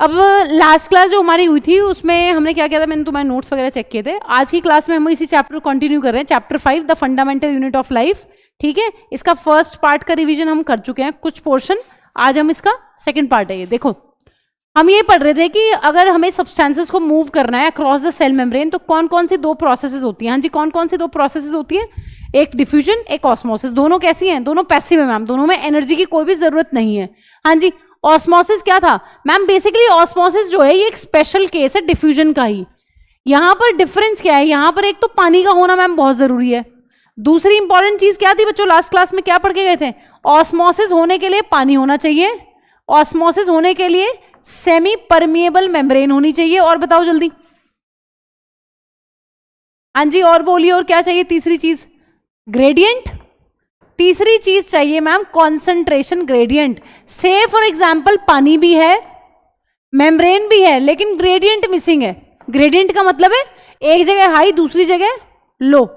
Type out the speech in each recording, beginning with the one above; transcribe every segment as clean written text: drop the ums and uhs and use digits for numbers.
अब last class जो हमारी हुई थी उसमें हमने क्या किया था, मैंने तुम्हारे नोट्स वगैरह चेक किए थे। आज की क्लास में हम इसी चैप्टर को कंटिन्यू कर रहे हैं, chapter 5 the fundamental unit of life. ठीक है, इसका फर्स्ट पार्ट का रिवीजन हम कर चुके हैं कुछ पोर्शन, आज हम इसका सेकंड पार्ट है। ये देखो, हम ये पढ़ रहे थे कि अगर हमें सब्सटेंसेस को मूव करना है अक्रॉस द सेल मेम्ब्रेन तो कौन कौन सी दो प्रोसेसेस होती हैं। हाँ जी, कौन कौन सी दो प्रोसेसेस होती हैं, एक डिफ्यूजन एक ऑस्मोसिस। दोनों कैसी हैं, दोनों पैसिव है मैम, दोनों में एनर्जी की कोई भी जरूरत नहीं है। हाँ जी, ऑस्मोसिस क्या था मैम, बेसिकली ऑस्मोसिस जो है ये एक स्पेशल केस है डिफ्यूजन का ही। यहां पर डिफरेंस क्या है, यहां पर एक तो पानी का होना मैम बहुत जरूरी है, दूसरी इंपॉर्टेंट चीज क्या थी बच्चों, लास्ट क्लास में क्या पढ़ के गए थे, ऑस्मोसिस होने के लिए पानी होना चाहिए, ऑस्मोसिस होने के लिए सेमी परमिएबल मेम्ब्रेन होनी चाहिए। और बताओ जल्दी, हाँ जी और बोलिए, और क्या चाहिए तीसरी चीज, ग्रेडियंट। तीसरी चीज चाहिए मैम कॉन्सेंट्रेशन ग्रेडियंट। से फॉर एग्जाम्पल पानी भी है, मेम्ब्रेन भी है, लेकिन ग्रेडियंट मिसिंग है। ग्रेडियंट का मतलब है एक जगह हाई दूसरी जगह लो,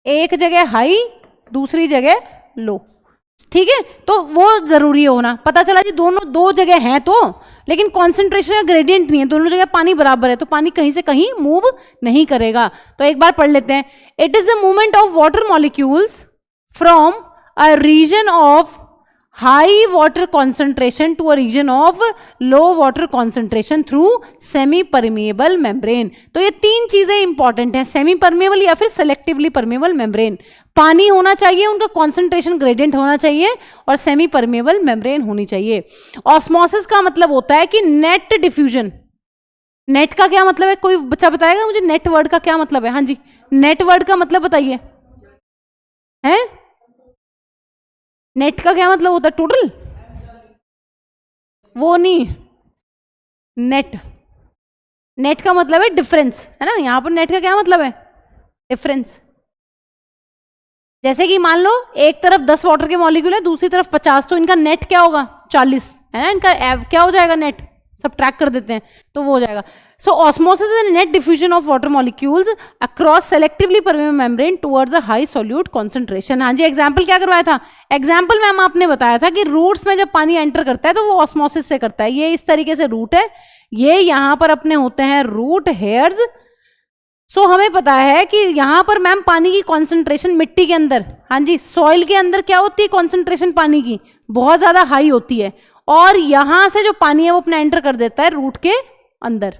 एक जगह हाई दूसरी जगह लो। ठीक है, तो वो जरूरी होना। पता चला जी दोनों दो जगह हैं तो, लेकिन कॉन्सेंट्रेशन या ग्रेडियंट नहीं है, दोनों जगह पानी बराबर है तो पानी कहीं से कहीं मूव नहीं करेगा। तो एक बार पढ़ लेते हैं, it is the movement of water molecules from a region of high water concentration to a region of low water concentration through semi permeable membrane. तो ये तीन चीजें इंपॉर्टेंट हैं, सेमी परमिएबल या फिर सेलेक्टिवली परमिएबल मेम्ब्रेन। पानी होना चाहिए, उनका कॉन्सेंट्रेशन ग्रेडियंट होना चाहिए और सेमी परमिएबल मेम्ब्रेन होनी चाहिए। ऑस्मोसिस का मतलब होता है कि नेट डिफ्यूजन। नेट का क्या मतलब है, कोई बच्चा बताएगा मुझे नेट वर्ड का क्या मतलब है। हाँ जी, नेट वर्ड का मतलब बताइए, है नेट का क्या मतलब होता है, टोटल वो नहीं, नेट, नेट का मतलब है डिफरेंस, है ना। यहां पर नेट का क्या मतलब है, डिफरेंस। जैसे कि मान लो एक तरफ 10 वाटर के मॉलिक्यूल है, दूसरी तरफ 50, तो इनका नेट क्या होगा 40, है ना। इनका क्या हो जाएगा नेट, सब ट्रैक कर देते हैं तो वो हो जाएगा। So osmosis is net diffusion of water molecules across selectively permeable membrane towards a high solute concentration. हाँ जी, एग्जाम्पल क्या करवाया था, एग्जाम्पल मैम आपने बताया था कि रूट्स में जब पानी एंटर करता है तो वो ऑस्मोसिस से करता है। ये इस तरीके से रूट है, ये यहां पर अपने होते हैं रूट हेयर्स। सो हमें पता है कि यहां पर मैम पानी की कॉन्सेंट्रेशन मिट्टी के अंदर, हाँ जी सॉइल के अंदर क्या होती है कॉन्सेंट्रेशन पानी की, बहुत ज्यादा हाई होती है, और यहां से जो पानी है वो अपना एंटर कर देता है रूट के अंदर।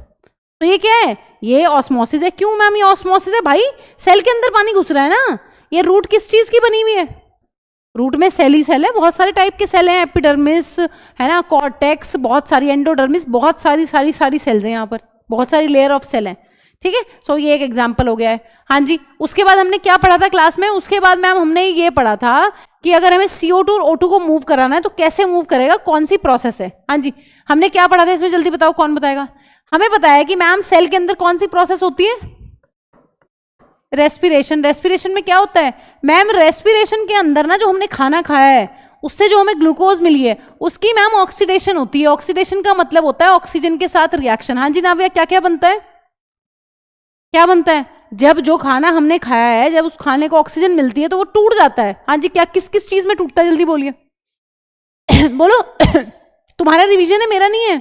तो ये क्या है, ये ऑस्मोसिस है। क्यों मैम ये ऑस्मोसिस है, भाई सेल के अंदर पानी घुस रहा है ना। ये रूट किस चीज की बनी हुई है, रूट में सेल ही सेल है, बहुत सारे टाइप के सेल हैं, एपिडर्मिस है ना, कॉर्टेक्स, बहुत सारी एंडोडर्मिस, बहुत सारी सारी सारी सेल्स हैं यहाँ पर, बहुत सारी लेयर ऑफ सेल हैं। ठीक है, सो ये एक एग्जाम्पल हो गया है। हाँ जी, उसके बाद हमने क्या पढ़ा था क्लास में, उसके बाद मैम हमने ये पढ़ा था कि अगर हमें CO2 और O2 को मूव कराना है तो कैसे मूव करेगा, कौन सी प्रोसेस है। हाँ जी, हमने क्या पढ़ा था इसमें, जल्दी बताओ कौन बताएगा। हमें पता है कि मैम सेल के अंदर कौन सी प्रोसेस होती है, रेस्पिरेशन। रेस्पिरेशन में क्या होता है मैम, रेस्पिरेशन के अंदर ना जो हमने खाना खाया है उससे जो हमें ग्लूकोज मिली है उसकी मैम ऑक्सीडेशन होती है। ऑक्सीडेशन का मतलब होता है ऑक्सीजन के साथ रिएक्शन। हाँ जी नाविया, क्या क्या बनता है, क्या बनता है, जब जो खाना हमने खाया है जब उस खाने को ऑक्सीजन मिलती है तो वो टूट जाता है। हाँ जी, क्या किस किस चीज में टूटता है, जल्दी बोलिए बोलो तुम्हारा रिवीजन है मेरा नहीं है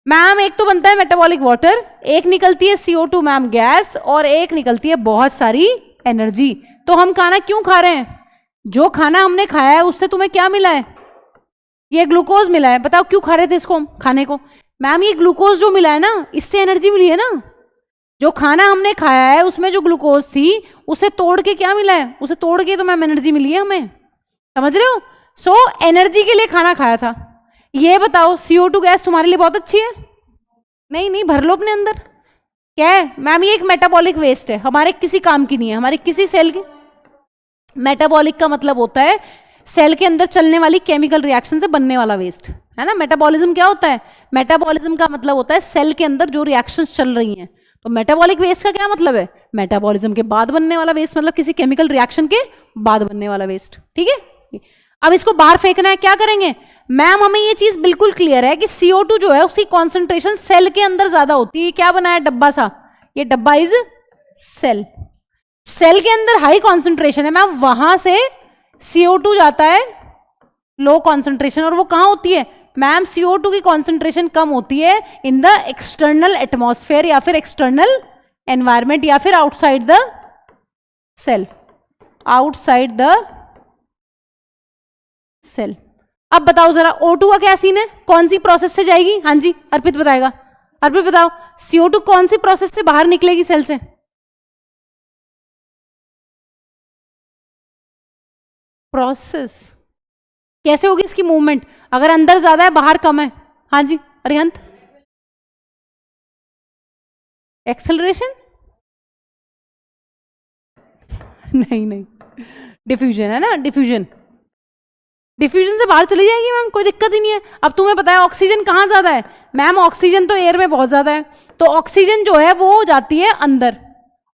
मैम। एक तो बनता है मेटाबॉलिक वाटर, एक निकलती है CO2 मैम गैस, और एक निकलती है बहुत सारी एनर्जी। तो हम खाना क्यों खा रहे हैं, जो खाना हमने खाया है उससे तुम्हें क्या मिला है, ये ग्लूकोज मिला है। बताओ क्यों खा रहे थे इसको खाने को मैम, ये ग्लूकोज जो मिला है ना इससे एनर्जी मिली है ना। जो खाना हमने खाया है उसमें जो ग्लूकोज थी उसे तोड़ के क्या मिला है, उसे तोड़ के तो मैम एनर्जी मिली है हमें, समझ रहे हो। सो एनर्जी के लिए खाना खाया था। ये बताओ CO2 गैस तुम्हारे लिए बहुत अच्छी है, नहीं नहीं भर लो अपने अंदर। क्या है मैम, ये एक मेटाबॉलिक वेस्ट है, हमारे किसी काम की नहीं है, हमारे किसी सेल की। मेटाबॉलिक का मतलब होता है सेल के अंदर चलने वाली केमिकल रिएक्शन से बनने वाला वेस्ट, है ना। मेटाबॉलिज्म क्या होता है, मेटाबॉलिज्म का मतलब होता है सेल के अंदर जो रिएक्शंस चल रही हैं। तो मेटाबॉलिक वेस्ट का क्या मतलब है, मेटाबॉलिज्म के बाद बनने वाला वेस्ट, मतलब किसी केमिकल रिएक्शन के बाद बनने वाला वेस्ट। ठीक है, अब इसको बाहर फेंकना है, क्या करेंगे मैम, हमें ये चीज बिल्कुल क्लियर है कि CO2 जो है उसकी कॉन्सेंट्रेशन सेल के अंदर ज्यादा होती है। क्या बनाया डब्बा सा, ये डब्बा इज सेल, सेल के अंदर हाई कॉन्सेंट्रेशन है मैम, वहां से CO2 जाता है लो कॉन्सेंट्रेशन, और वो कहां होती है मैम CO2 की कॉन्सेंट्रेशन कम होती है इन द एक्सटर्नल एटमॉस्फेयर या फिर एक्सटर्नल एनवायरमेंट या फिर outside the cell, outside the cell. अब बताओ जरा O2 का क्या सीन है, कौन सी प्रोसेस से जाएगी? हाँ जी अर्पित बताएगा। अर्पित बताओ CO2 कौन सी प्रोसेस से बाहर निकलेगी सेल से? प्रोसेस कैसे होगी इसकी मूवमेंट? अगर अंदर ज्यादा है बाहर कम है। हाँ जी अरिहंत, एक्सेलरेशन? नहीं, डिफ्यूजन है ना, डिफ्यूजन। डिफ्यूजन से बाहर चली जाएगी मैम, कोई दिक्कत ही नहीं है। अब तुम्हें पता है ऑक्सीजन कहाँ ज्यादा है? मैम ऑक्सीजन तो एयर में बहुत ज्यादा है, तो ऑक्सीजन जो है वो जाती है अंदर।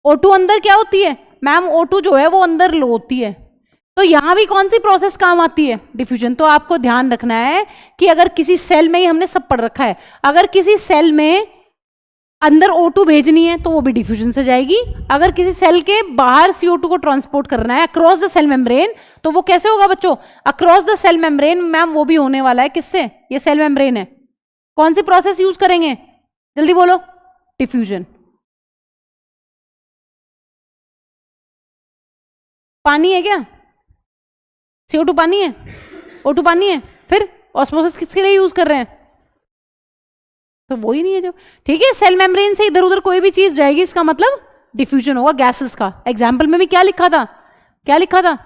O2 अंदर क्या होती है मैम? O2 जो है वो अंदर लो होती है। तो यहां भी कौन सी प्रोसेस काम आती है? डिफ्यूजन। तो आपको ध्यान रखना है कि अगर किसी सेल में ही, हमने सब पढ़ रखा है, अगर किसी सेल में अंदर O2 भेजनी है तो वो भी डिफ्यूजन से जाएगी। अगर किसी सेल के बाहर CO2 को ट्रांसपोर्ट करना है अक्रॉस द सेल मेम्ब्रेन, तो वो कैसे होगा बच्चों? Across the cell membrane. Ma'am वो भी होने वाला है किससे? ये सेल मेम्ब्रेन है। कौन सी प्रोसेस यूज करेंगे? जल्दी बोलो। डिफ्यूजन। पानी है क्या? CO2 पानी है, O2 पानी है, फिर ऑस्मोसिस किसके लिए यूज कर रहे हैं? तो वो ही नहीं है जो, ठीक है। सेल मेम्ब्रेन से इधर उधर कोई भी चीज जाएगी, इसका मतलब डिफ्यूजन होगा गैसेस का। एग्जाम्पल में भी क्या लिखा था? क्या लिखा था?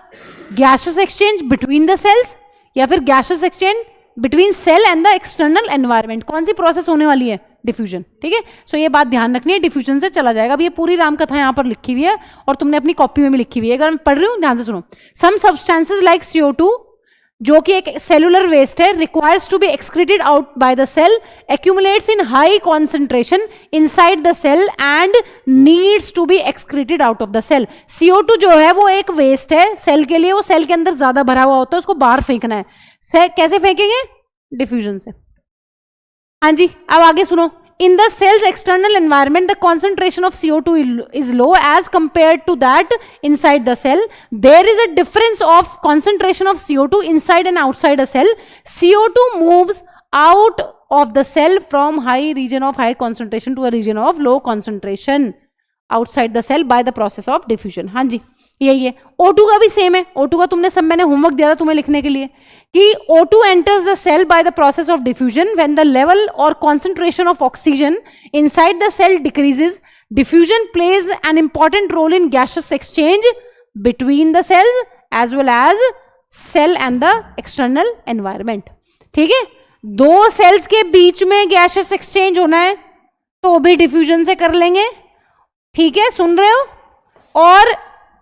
Gases exchange between the cells या फिर gases exchange between cell and the external environment. कौन सी प्रोसेस होने वाली है? डिफ्यूजन। ठीक है, सो ये बात ध्यान रखनी है, डिफ्यूजन से चला जाएगा। अब ये पूरी रामकथा यहाँ पर लिखी हुई है और तुमने अपनी कॉपी में भी लिखी हुई है। अगर मैं पढ़ रही हूँ ध्यान से सुनो। सम सब्सटेंसेज लाइक CO2 जो कि एक सेलुलर वेस्ट है, requires to be excreted out by the cell, accumulates in high concentration inside the cell and needs to be excreted out of the cell. CO2 जो है वो एक waste है cell के लिए, वो सेल के अंदर ज्यादा भरा हुआ होता है, उसको बाहर फेंकना है। कैसे फेंकेंगे? डिफ्यूजन से। हाँ जी, अब आगे सुनो। In the cell's external environment, the concentration of CO2 is low as compared to that inside the cell. There is a difference of concentration of CO2 inside and outside a cell. CO2 moves out of the cell from high region of high concentration to a region of low concentration outside the cell by the process of diffusion. हाँ जी, यही है। O2 का भी same है। O2 का तुमने सब, मैंने होमवर्क दिया था तुम्हें लिखने के लिए कि O2 enters the cell by the process of diffusion when the level or concentration of oxygen inside the cell decreases. Diffusion plays an important role in gaseous exchange between the cells as well as cell and the external environment. ठीक है, दो sales के बीच में gases exchange होना है तो भी diffusion से कर लेंगे। ठीक है, सुन रहे हो? और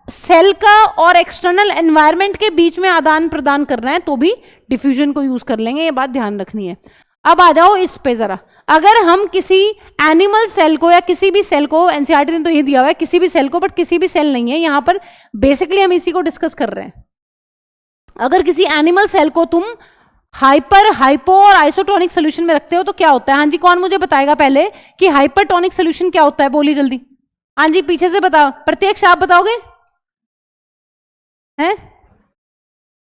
सेल का और एक्सटर्नल एनवायरनमेंट के बीच में आदान प्रदान करना है तो भी डिफ्यूजन को यूज कर लेंगे, ये बात ध्यान रखनी है। अब आ जाओ इस पे जरा। अगर हम किसी एनिमल सेल को या किसी भी सेल को, एनसीईआरटी ने तो ये दिया हुआ है किसी भी सेल को, बट किसी भी सेल नहीं है यहां पर, बेसिकली हम इसी को डिस्कस कर रहे हैं। अगर किसी एनिमल सेल को तुम हाइपर, हाइपो और आइसोटोनिक सोल्यूशन में रखते हो तो क्या होता है? हाँ जी, कौन मुझे बताएगा पहले कि हाइपरटोनिक सोल्यूशन क्या होता है? बोलिए जल्दी। हाँ जी, पीछे से बताओ। प्रत्यक्ष आप बताओगे? है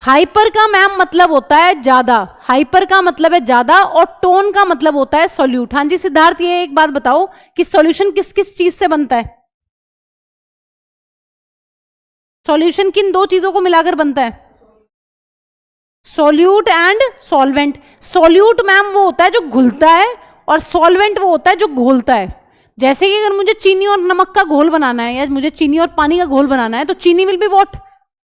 हाइपर का मैम मतलब होता है ज्यादा, हाइपर का मतलब है ज्यादा और टोन का मतलब होता है सॉल्यूट। हाँ जी सिद्धार्थ, ये एक बात बताओ कि सॉल्यूशन किस किस चीज से बनता है? सॉल्यूशन किन दो चीजों को मिलाकर बनता है? Solute and solvent. Solute ma'am वो होता है जो घुलता है और सॉल्वेंट वो होता है जो घोलता है। जैसे कि अगर मुझे चीनी और नमक का घोल बनाना है या मुझे चीनी और पानी का घोल बनाना है तो चीनी विल बी व्हाट?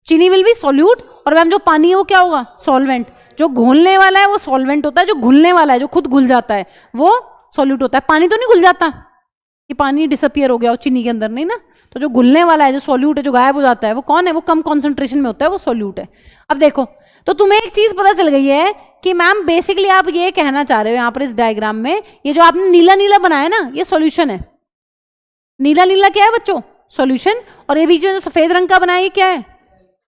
चीनी विल बी सॉल्यूट, और मैम जो पानी है वो क्या होगा? सॉल्वेंट। जो घोलने वाला है वो सॉल्वेंट होता है, जो घुलने वाला है जो खुद घुल जाता है वो सॉल्यूट होता है। पानी तो नहीं घुल जाता कि पानी डिसअपियर हो गया हो चीनी के अंदर, नहीं ना। तो जो घुलने वाला है, जो सॉल्यूट है, जो गायब हो जाता है, वो कौन है? वो कम कॉन्सेंट्रेशन में होता है, वो सॉल्यूट है। अब देखो, तो तुम्हें एक चीज पता चल गई है कि मैम बेसिकली आप ये कहना चाह रहे हो यहाँ पर इस डायग्राम में, ये जो आपने नीला नीला बनाया ना, ये सॉल्यूशन है। नीला नीला क्या है बच्चों? सॉल्यूशन। और ये बीच में जो सफेद रंग का बनाया ये क्या है?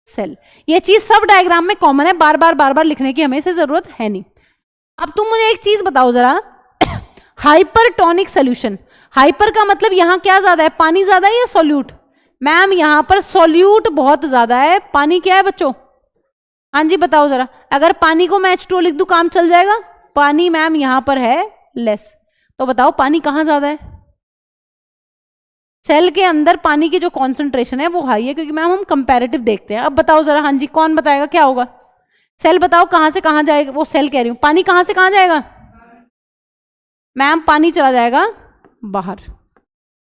सेल। ये चीज सब डायग्राम में कॉमन है, बार बार लिखने की हमें से जरूरत है नहीं। अब तुम मुझे एक चीज बताओ जरा, हाइपरटोनिक सोल्यूशन। हाइपर का मतलब यहां क्या ज्यादा है? पानी ज्यादा है या सॉल्यूट? मैम यहां पर सॉल्यूट बहुत ज्यादा है, पानी क्या है बच्चों? हाँ जी बताओ जरा। अगर पानी को मैं H2O लिख दूं काम चल जाएगा? पानी मैम यहां पर है लेस, तो बताओ पानी कहां ज्यादा है? सेल के अंदर पानी की जो कॉन्सेंट्रेशन है वो हाई है, क्योंकि मैम हम कंपैरेटिव देखते हैं। अब बताओ जरा, हाँ जी कौन बताएगा क्या होगा? सेल बताओ कहां से कहां जाएगा, वो सेल कह रही हूं, पानी कहां से कहां जाएगा? मैम पानी चला जाएगा बाहर।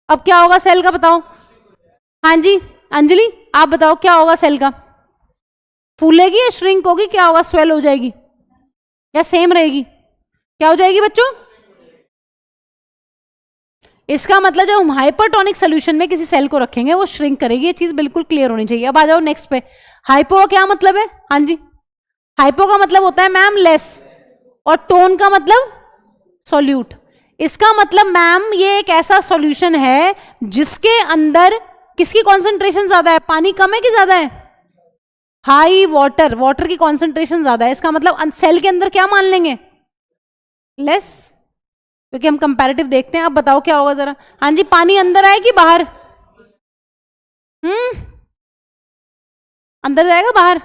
अब क्या होगा सेल का बताओ? हाँ जी अंजलि आप बताओ क्या होगा सेल का? फूलेगी या श्रिंक होगी, क्या होगा? स्वेल हो जाएगी या सेम रहेगी? क्या हो जाएगी बच्चों? इसका मतलब जब हम हाइपरटोनिक सोल्यूशन में किसी सेल को रखेंगे वो श्रिंक करेगी, ये चीज बिल्कुल क्लियर होनी चाहिए। अब आ जाओ नेक्स्ट पे, हाइपो का क्या मतलब है? हाँ जी हाइपो का मतलब होता है मैम लेस, और टोन का मतलब सॉल्यूट। इसका मतलब मैम ये एक ऐसा सॉल्यूशन है जिसके अंदर किसकी कॉन्सेंट्रेशन ज्यादा है? पानी कम है कि ज्यादा है? हाई वाटर, वाटर की कॉन्सेंट्रेशन ज्यादा है। इसका मतलब सेल के अंदर क्या मान लेंगे? लेस, क्योंकि हम कंपैरेटिव देखते हैं। अब बताओ क्या होगा जरा? हाँ जी पानी अंदर आए कि बाहर? अंदर जाएगा बाहर?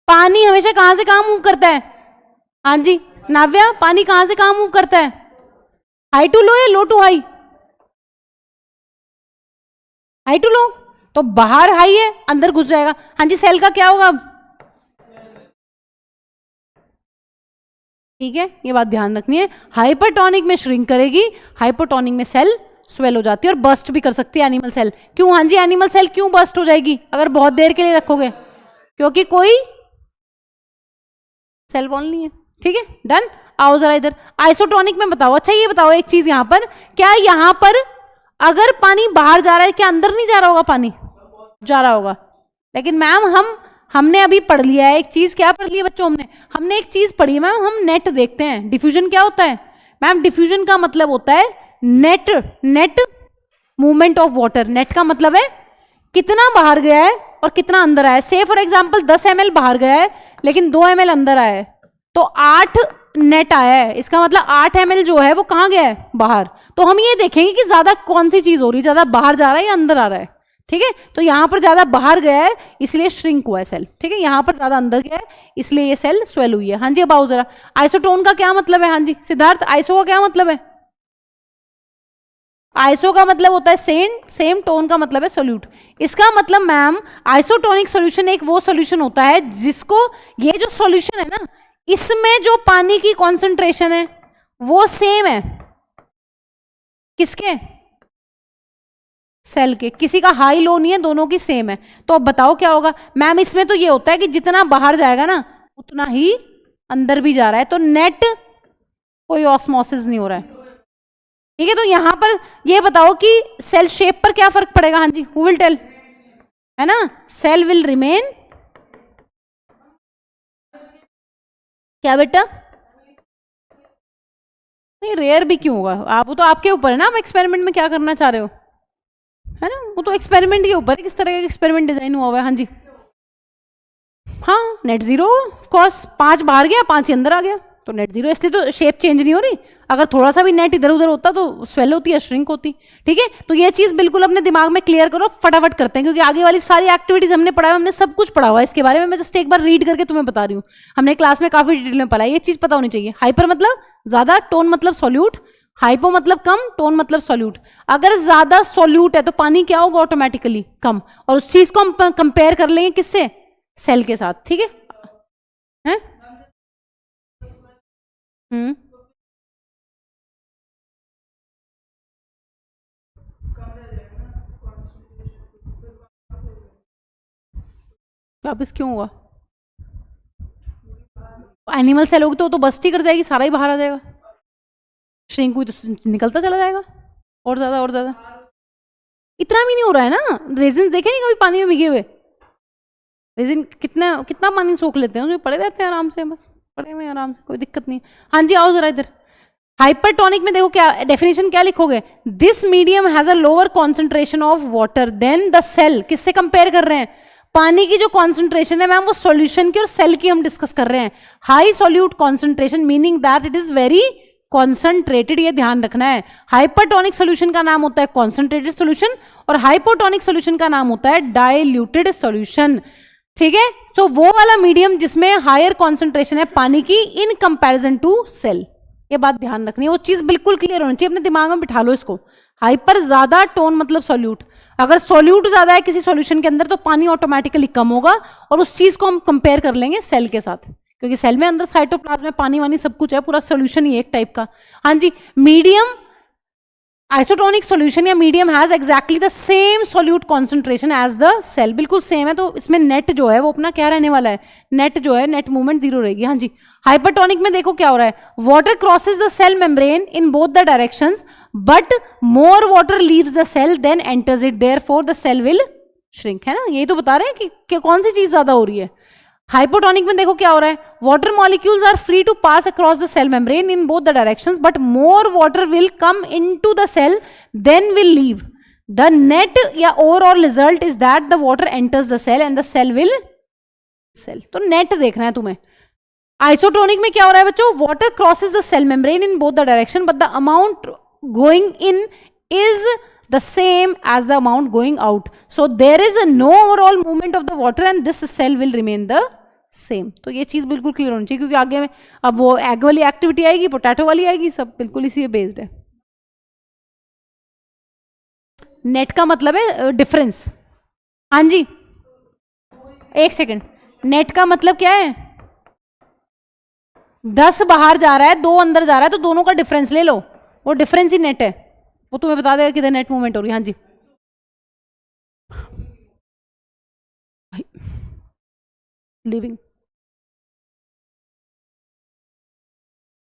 पानी हमेशा कहां से कहां मूव करता है? हाँ जी नाव्या पानी कहां से कहां मूव करता है? हाई टू लो या लो to high? High to low, तो बाहर हाई है अंदर घुस जाएगा। हाँ जी सेल का क्या होगा अब? ठीक है ये बात ध्यान रखनी है, हाइपरटोनिक में श्रिंक करेगी, हाइपोटोनिक में सेल स्वेल हो जाती है और बर्स्ट भी कर सकती है एनिमल सेल। क्यों? हाँ जी एनिमल सेल क्यों बर्स्ट हो जाएगी अगर बहुत देर के लिए रखोगे? क्योंकि कोई सेल वॉल नहीं है। ठीक है डन। आओ जरा इधर आइसोटोनिक में बताओ। अच्छा ये बताओ एक चीज, यहां पर क्या, यहां पर अगर पानी बाहर जा रहा है क्या अंदर नहीं जा रहा होगा? पानी जा रहा होगा, लेकिन मैम हमने अभी पढ़ लिया है एक चीज। क्या पढ़ लिया बच्चों? हमने एक चीज पढ़ी है मैम, हम नेट देखते हैं। डिफ्यूजन क्या होता है मैम? डिफ्यूजन का मतलब होता है net movement of water. Net का मतलब है कितना बाहर गया है और कितना अंदर आया है। से फॉर एग्जाम्पल 10 ml बाहर गया है लेकिन 2 ml अंदर आया है, तो 8 नेट आया है। इसका मतलब 8 ml जो है वो कहां गया है? बाहर। तो हम ये देखेंगे कि ज्यादा कौन सी चीज हो रही है, ज्यादा बाहर जा रहा है या अंदर आ रहा है। ठीक है तो यहां पर ज्यादा बाहर गया है इसलिए श्रिंक हुआ है सेल। ठीक है यहां पर ज्यादा अंदर गया है इसलिए ये सेल स्वेल हुई है। हाँ जी अब आओ जरा, आइसोटोन का क्या मतलब है? हाँ जी सिद्धार्थ आइसो का क्या मतलब है? आइसो का मतलब होता है सेम टोन का मतलब है सोल्यूट। इसका मतलब मैम आइसोटोनिक सॉल्यूशन एक वो सॉल्यूशन होता है जिसको, ये जो सॉल्यूशन है ना इसमें जो पानी की कॉन्सेंट्रेशन है वो सेम है किसके? सेल के। किसी का हाई लो नहीं है, दोनों की सेम है। तो अब बताओ क्या होगा मैम? इसमें तो ये होता है कि जितना बाहर जाएगा ना उतना ही अंदर भी जा रहा है, तो नेट कोई ऑस्मोसिस नहीं हो रहा है। ठीक है तो यहां पर ये बताओ कि सेल शेप पर क्या फर्क पड़ेगा? हाँ जी हु विल टेल? है ना सेल विल रिमेन क्या बेटा? नहीं रेयर भी क्यों होगा? आप वो तो आपके ऊपर है ना, आप एक्सपेरिमेंट में क्या करना चाह रहे हो, है ना? वो तो एक्सपेरिमेंट के ऊपर है किस तरह का एक्सपेरिमेंट डिजाइन हुआ हुआ है। हाँ जी हाँ नेट जीरो ऑफ कोर्स, 5 बाहर गया 5 ही अंदर आ गया तो नेट जीरो, इसलिए तो शेप चेंज नहीं हो रही। अगर थोड़ा सा भी नेट इधर उधर होता तो स्वेल होती है, श्रिंक होती। ठीक है तो ये चीज बिल्कुल अपने दिमाग में क्लियर करो, फटाफट करते हैं क्योंकि आगे वाली सारी एक्टिविटीज हमने पढ़ा है, हमने सब कुछ पढ़ा हुआ है इसके बारे में। मैं जस्ट एक बार रीड करके तुम्हें बता रही हूँ, हमने क्लास में काफी डिटेल में पढ़ा है, ये चीज पता होनी चाहिए। हाइपर मतलब ज्यादा, टोन मतलब सॉल्यूट, हाइपो मतलब कम, टोन मतलब सॉल्यूट। अगर ज्यादा सॉल्यूट है तो पानी क्या होगा? ऑटोमेटिकली कम, और उस चीज को हम कंपेयर कर लेंगे किससे? सेल के साथ। ठीक है वापिस क्यों हुआ? एनिमल सेल होगी तो बस्ट ही कर जाएगी, सारा ही बाहर आ जाएगा। श्रिंक हुई तो निकलता चला जाएगा और ज्यादा और ज्यादा। इतना भी नहीं हो रहा है ना। रेजिन देखे नहीं कभी पानी में भीगे हुए? रेजिन कितना कितना पानी सोख लेते हैं, उसमें पड़े रहते हैं आराम से, बस पड़े हुए आराम से, कोई दिक्कत नहीं। हाँ जी आओ जरा इधर। हाइपरटोनिक में देखो क्या डेफिनेशन क्या लिखोगे? This medium has a lower concentration of water than the cell. किससे कंपेयर कर रहे हैं? पानी की जो कॉन्सेंट्रेशन है मैम वो सॉल्यूशन की और सेल की हम डिस्कस कर रहे हैं। High solute concentration meaning that it is very concentrated, ये ध्यान रखना है। हाइपरटोनिक सॉल्यूशन का नाम होता है कॉन्सेंट्रेटेड सॉल्यूशन और हाइपोटोनिक सॉल्यूशन का नाम होता है डाइल्यूटेड सॉल्यूशन। ठीक है सो वो वाला मीडियम जिसमें हायर कॉन्सेंट्रेशन है पानी की इन कंपैरिजन टू सेल, ये बात ध्यान रखनी है, वो चीज बिल्कुल क्लियर होनी चाहिए, अपने दिमाग में बिठा लो इसको। हाइपर ज्यादा, टोन मतलब सॉल्यूट। अगर सॉल्यूट ज्यादा है किसी सॉल्यूशन के अंदर तो पानी ऑटोमेटिकली कम होगा, और उस चीज को हम कंपेयर कर लेंगे सेल के साथ, क्योंकि सेल में अंदर साइटोप्लाज्म में पानी वानी सब कुछ है, पूरा सॉल्यूशन ही एक टाइप का। हाँ जी, मीडियम आइसोटोनिक सॉल्यूशन या medium has exactly the same solute concentration as the cell, बिल्कुल सेम है, तो इसमें नेट जो है वो अपना क्या रहने वाला है, नेट जो है, नेट मूवमेंट जीरो रहेगी। हाँ जी, हाइपरटोनिक में देखो क्या हो रहा है, water crosses the cell membrane in both the directions but more water leaves the cell than enters it, therefore the cell will shrink, है ना, यही तो बता रहे हैं कि कौन सी चीज ज्यादा हो रही है। हाइपोटोनिक में देखो क्या हो रहा है, water molecules are free to pass across the cell membrane in both the directions but more water will come into the cell then will leave, the net या overall result is that the water enters the cell and the cell will swell, तो net देखना है तुम्हें। Isotonic में क्या हो रहा है बच्चों, water crosses the cell membrane in both the directions but the amount going in is the same as the amount going out, so there is a no overall movement of the water and this cell will remain the same। तो ये चीज बिल्कुल clear होनी चाहिए, क्योंकि आगे में अब वो एग वाली एक्टिविटी आएगी, पोटैटो वाली आएगी, सब बिल्कुल इसी पे बेस्ड है। नेट का मतलब है डिफरेंस। हाँ जी, एक सेकेंड, नेट का मतलब क्या है, 10 बाहर जा रहा है 2 अंदर जा रहा है, तो दोनों का डिफरेंस ले लो, वो डिफरेंस ही नेट है, वो तुम्हें बता देगा किधर नेट मूवमेंट हो रही है। हाँ जी, लिविंग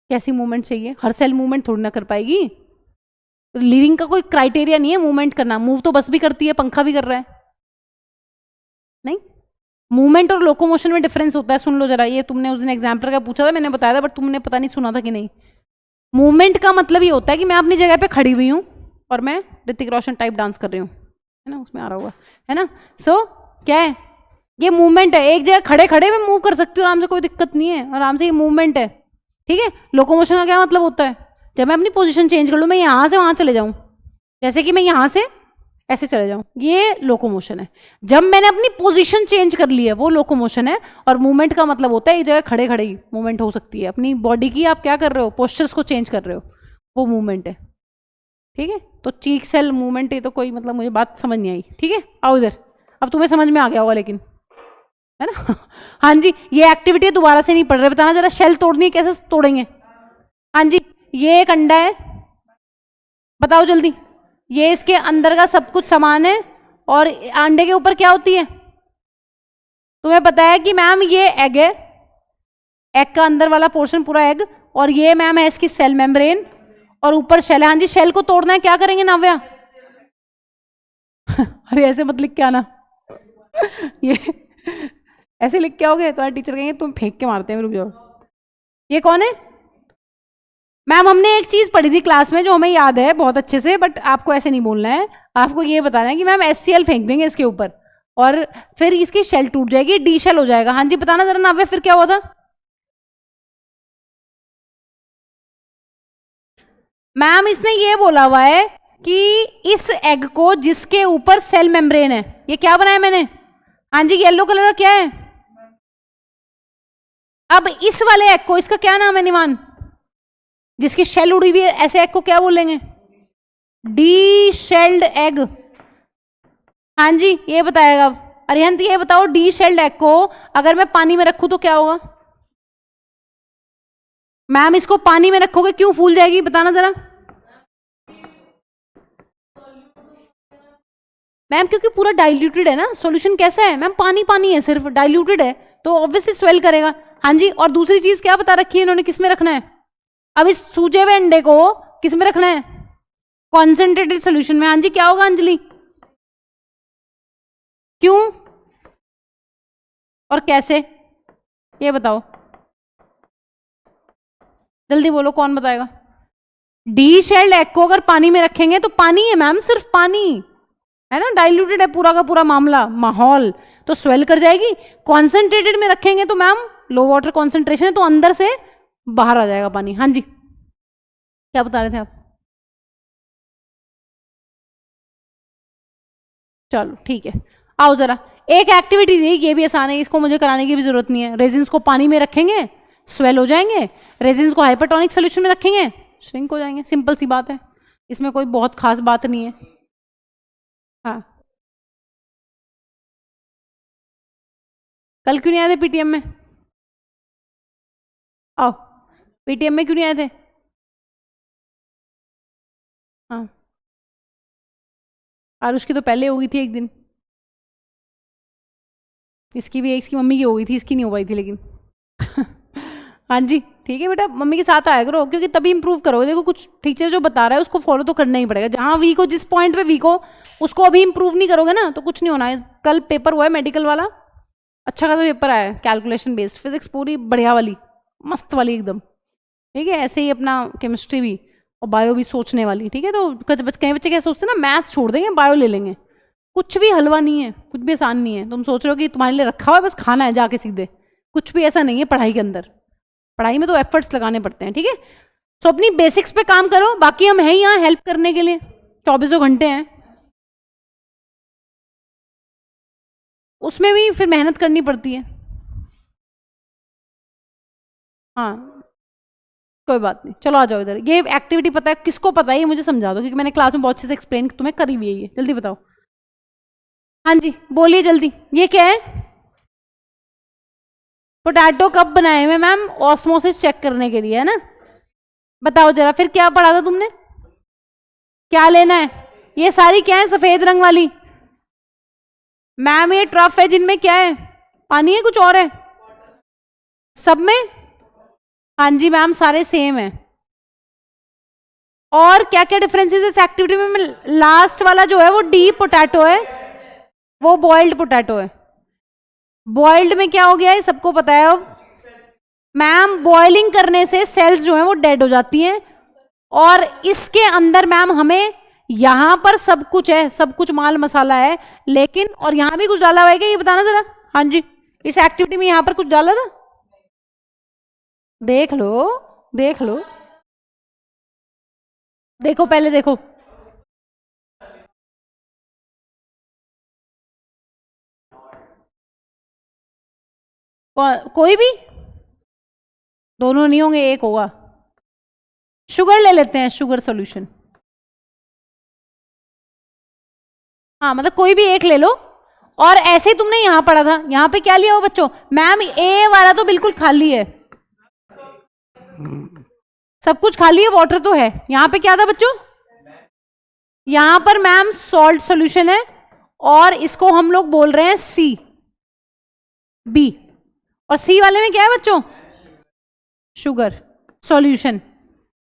कैसी मूवमेंट चाहिए, हर सेल मूवमेंट थोड़ी ना कर पाएगी, तो लिविंग का कोई क्राइटेरिया नहीं है मूवमेंट करना, मूव तो बस भी करती है, पंखा भी कर रहा है, नहीं, मूवमेंट और लोकोमोशन में डिफरेंस होता है। सुन लो जरा, ये तुमने उस दिन एग्जाम्पल का पूछा था, मैंने बताया था, बट तुमने पता नहीं सुना था कि नहीं। मूवमेंट का मतलब ये होता है कि मैं अपनी जगह पे खड़ी हुई हूँ और मैं ऋतिक रोशन टाइप डांस कर रही हूँ, है ना, उसमें आ रहा हुआ है ना, सो क्या है, ये मूवमेंट है, एक जगह खड़े खड़े में मूव कर सकती हूँ आराम से, कोई दिक्कत नहीं है, आराम से, ये मूवमेंट है, ठीक है। लोकोमोशन का क्या मतलब होता है, जब मैं अपनी पोजीशन चेंज कर लूँ, मैं यहाँ से वहाँ चले जाऊँ, जैसे कि मैं यहाँ से ऐसे चले जाऊँ, ये लोकोमोशन है। जब मैंने अपनी पोजीशन चेंज कर ली है वो लोकोमोशन है, और मूवमेंट का मतलब होता है एक जगह खड़े खड़े ही मूवमेंट हो सकती है, अपनी बॉडी की आप क्या कर रहे हो, पोस्चर्स को चेंज कर रहे हो, वो मूवमेंट है, ठीक है। तो चीक सेल मूवमेंट, ये तो कोई मतलब मुझे बात समझ नहीं आई, ठीक है। आओ इधर, अब तुम्हें समझ में आ गया होगा लेकिन, है ना। हाँ जी, ये एक्टिविटी दोबारा से नहीं पढ़ रहे, बताना जरा, शेल तोड़नी है कैसे तोड़ेंगे। हाँ जी, ये एक अंडा है, बताओ जल्दी, ये इसके अंदर का सब कुछ सामान है, और अंडे के ऊपर क्या होती है, तुम्हें पता है कि मैम ये एग है, एग का अंदर वाला पोर्शन पूरा एग, और ये मैम है इसकी सेल मेम्ब्रेन, और ऊपर शेल है। हाँ जी, शेल को तोड़ना है, क्या करेंगे नाव्या। अरे ऐसे मत लिख के आना, ये ऐसे लिख के आओगे तो टीचर कहेंगे तुम फेंक के मारते हैं, रुक जाओ। ये कौन है मैम, हमने एक चीज पढ़ी थी क्लास में जो हमें याद है बहुत अच्छे से, बट आपको ऐसे नहीं बोलना है, आपको ये बताना है कि मैम HCl फेंक देंगे इसके ऊपर और फिर इसकी शेल टूट जाएगी, डी शेल हो जाएगा। हाँ जी, बताना जरा नाव्या, फिर क्या हुआ था। मैम इसने ये बोला हुआ है कि इस एग को जिसके ऊपर सेल मेम्ब्रेन है, ये क्या बनाया मैंने, हाँ जी येलो कलर का क्या है, अब इस वाले एग को, इसका क्या नाम है निमान, जिसकी शेल उड़ी हुई है, ऐसे एग को क्या बोलेंगे, डी शेल्ड एग। हाँ जी, ये बताएगा अरिहंत, ये बताओ डी शेल्ड एग को अगर मैं पानी में रखूं तो क्या होगा। मैम इसको पानी में रखोगे क्यों फूल जाएगी, बताना जरा। मैम क्योंकि पूरा डाइल्यूटेड है ना, सॉल्यूशन कैसा है मैम, पानी पानी है, सिर्फ डाइल्यूटेड है तो ऑब्वियसली स्वेल करेगा। हाँ जी, और दूसरी चीज क्या बता रखी है इन्होंने, किस में रखना है, अब इस सूजे हुए अंडे को किस में रखना है, कॉन्सेंट्रेटेड सोल्यूशन में। हाँ जी, क्या होगा अंजलि, क्यों और कैसे, ये बताओ जल्दी बोलो, कौन बताएगा। डी शेल्ड एग को अगर पानी में रखेंगे तो पानी है मैम, सिर्फ पानी है ना, डाइल्यूटेड है पूरा का पूरा मामला, माहौल, तो स्वेल कर जाएगी। कॉन्सेंट्रेटेड में रखेंगे तो मैम लो वाटर कॉन्सेंट्रेशन है, तो अंदर से बाहर आ जाएगा पानी। हाँ जी, क्या बता रहे थे आप, चलो ठीक है, आओ जरा एक एक्टिविटी दी, ये भी आसान है, इसको मुझे कराने की भी जरूरत नहीं है। रेजिन्स को पानी में रखेंगे, स्वेल हो जाएंगे। रेजिन्स को हाइपरटोनिक सोल्यूशन में रखेंगे, श्रिंक हो जाएंगे। सिंपल सी बात है, इसमें कोई बहुत खास बात नहीं है। हाँ, कल क्यों नहीं आए थे पीटीएम में? आओ, पीटीएम में क्यों नहीं आए थे? हाँ, आरुष की तो पहले हो गई थी एक दिन, इसकी भी, इसकी मम्मी की हो गई थी, इसकी नहीं हो पाई थी लेकिन हाँ जी, ठीक है बेटा, मम्मी के साथ आया करो, क्योंकि तभी इंप्रूव करोगे। देखो कुछ टीचर जो बता रहा है उसको फॉलो तो करना ही पड़ेगा। जहाँ वीक हो, जिस पॉइंट पे वीक हो, उसको अभी इंप्रूव नहीं करोगे ना तो कुछ नहीं होना है। कल पेपर हुआ है मेडिकल वाला, अच्छा खासा पेपर आया है, कैलकुलेशन बेस्ड, फिजिक्स पूरी बढ़िया वाली, मस्त वाली एकदम, ठीक है। ऐसे ही अपना केमिस्ट्री भी और बायो भी सोचने वाली, ठीक है। तो कई बच्चे क्या सोचते हैं ना, मैथ्स छोड़ देंगे बायो ले लेंगे। कुछ भी हलवा नहीं है, कुछ भी आसान नहीं है। तुम सोच रहे हो कि तुम्हारे लिए रखा हुआ है, बस खाना है जाके सीधे, कुछ भी ऐसा नहीं है पढ़ाई के अंदर। पढ़ाई में तो एफर्ट्स लगाने पड़ते हैं, ठीक है। तो अपनी बेसिक्स पे काम करो, बाकी हम हैं यहाँ हेल्प करने के लिए, 24 घंटे हैं। उसमें भी फिर मेहनत करनी पड़ती है। हाँ, कोई बात नहीं, चलो आ जाओ इधर। ये एक्टिविटी पता है किसको? पता है, ये मुझे समझा दो, क्योंकि मैंने क्लास में बहुत अच्छे से एक्सप्लेन तुम्हें करी हुई है ये। जल्दी बताओ। हाँ जी, बोलिए जल्दी। ये क्या है? पोटैटो कप बनाए हुए मैम, ऑस्मोसिस चेक करने के लिए, है ना? बताओ जरा, फिर क्या पढ़ा था तुमने? क्या लेना है? ये सारी क्या है सफेद रंग वाली? मैम ये ट्रफ है, जिनमें क्या है? पानी है, कुछ और है सब में? हाँ जी मैम, सारे सेम है। और क्या क्या डिफरेंसेस इस एक्टिविटी में? लास्ट वाला जो है वो डीप पोटैटो है, वो बॉइल्ड पोटैटो है। बॉइल्ड में क्या हो गया है, सबको पता है अब। मैम बॉइलिंग करने से सेल्स जो है वो डेड हो जाती हैं, और इसके अंदर मैम हमें यहां पर सब कुछ है, सब कुछ माल मसाला है, लेकिन और यहां भी कुछ डाला हुआ है क्या, ये बताना जरा। हाँ जी, इस एक्टिविटी में यहां पर कुछ डाला था? देख लो, देख लो, देखो पहले देखो। कोई भी? दोनों नहीं होंगे, एक होगा। शुगर ले लेते हैं, शुगर सॉल्यूशन। हाँ मतलब कोई भी एक ले लो। और ऐसे ही तुमने यहां पढ़ा था, यहां पे क्या लिया हो बच्चों? मैम ए वाला तो बिल्कुल खाली है, सब कुछ खाली है, वाटर तो है। यहां पे क्या था बच्चों? यहां पर मैम सॉल्ट सॉल्यूशन है, और इसको हम लोग बोल रहे हैं सी, बी। और सी वाले में क्या है बच्चों? Sugar solution.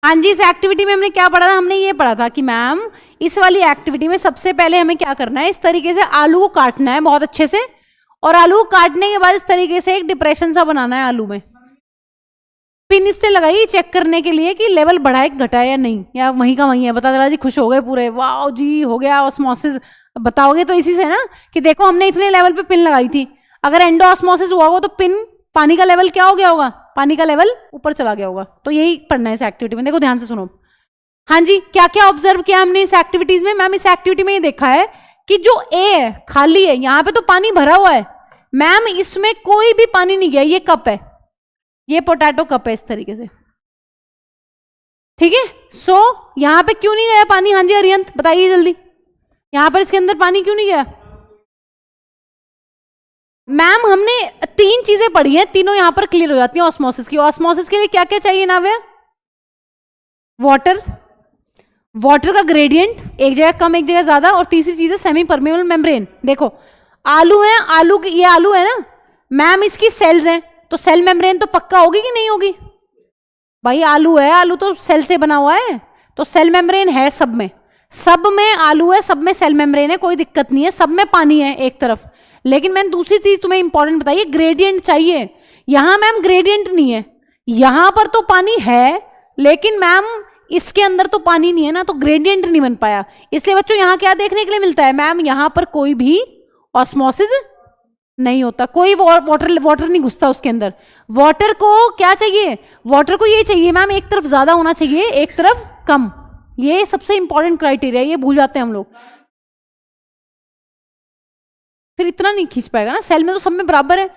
हाँ जी, इस एक्टिविटी में हमने क्या पढ़ा था? हमने ये पढ़ा था कि मैम इस वाली एक्टिविटी में सबसे पहले हमें क्या करना है, इस तरीके से आलू को काटना है बहुत अच्छे से, और आलू को काटने के बाद इस तरीके से एक डिप्रेशन सा बनाना है आलू में। पिन इससे लगाई चेक करने के लिए कि लेवल बढ़ा है घटा है या नहीं, या वहीं का वहीं है। बता दे जी, खुश हो गए पूरे, वाह जी हो गया ऑस्मोसिस। बताओगे तो इसी से ना कि देखो हमने इतने लेवल पे पिन लगाई थी, अगर एंडो ऑस्मोसिस हुआ हो तो पिन, पानी का लेवल क्या हो गया होगा? पानी का लेवल ऊपर चला गया होगा। तो यही पढ़ना है इस एक्टिविटी में। देखो ध्यान से सुनो। हाँ जी, क्या क्या ऑब्जर्व किया हमने इस एक्टिविटीज में? मैम इस एक्टिविटी में ये देखा है कि जो ए है खाली है, यहां पे तो पानी भरा हुआ है मैम, इसमें कोई भी पानी नहीं गया। ये कप है, ये पोटैटो कप है इस तरीके से, ठीक है। सो यहां पे क्यों नहीं गया पानी? हाँ जी अरियंत बताइए जल्दी, यहां पर इसके अंदर पानी क्यों नहीं गया? मैम हमने 3 चीजें पढ़ी हैं, तीनों यहां पर क्लियर हो जाती हैं ऑस्मोसिस की। ऑस्मोसिस के लिए क्या क्या चाहिए नाव्या? वाटर, वाटर का ग्रेडियंट, एक जगह कम एक जगह ज्यादा, और तीसरी चीज है सेमी परमेबल मेम्ब्रेन। देखो आलू है, आलू ये आलू है ना मैम, इसकी सेल्स हैं, तो सेल मेम्ब्रेन तो पक्का होगी कि नहीं होगी? भाई आलू है, आलू तो सेल से बना हुआ है, तो सेल मेम्ब्रेन है सब में, सब में आलू है, सब में सेल मेम्ब्रेन है, कोई दिक्कत नहीं है, सब में पानी है एक तरफ। लेकिन मैंने दूसरी चीज तुम्हें इंपॉर्टेंट बताई, ग्रेडियंट चाहिए। यहां मैम ग्रेडियंट नहीं है, यहां पर तो पानी है लेकिन मैम इसके अंदर तो पानी नहीं है ना, तो ग्रेडियंट नहीं बन पाया। इसलिए बच्चों यहां क्या देखने के लिए मिलता है? मैम यहां पर कोई भी ऑस्मोसिस नहीं होता, कोई वाटर नहीं घुसता उसके अंदर। वाटर को क्या चाहिए? वाटर को ये चाहिए मैम, एक तरफ ज्यादा होना चाहिए एक तरफ कम। ये सबसे इंपॉर्टेंट क्राइटेरिया, ये भूल जाते हैं हम लोग। फिर इतना नहीं खींच पाएगा ना, सेल में तो सब में बराबर है,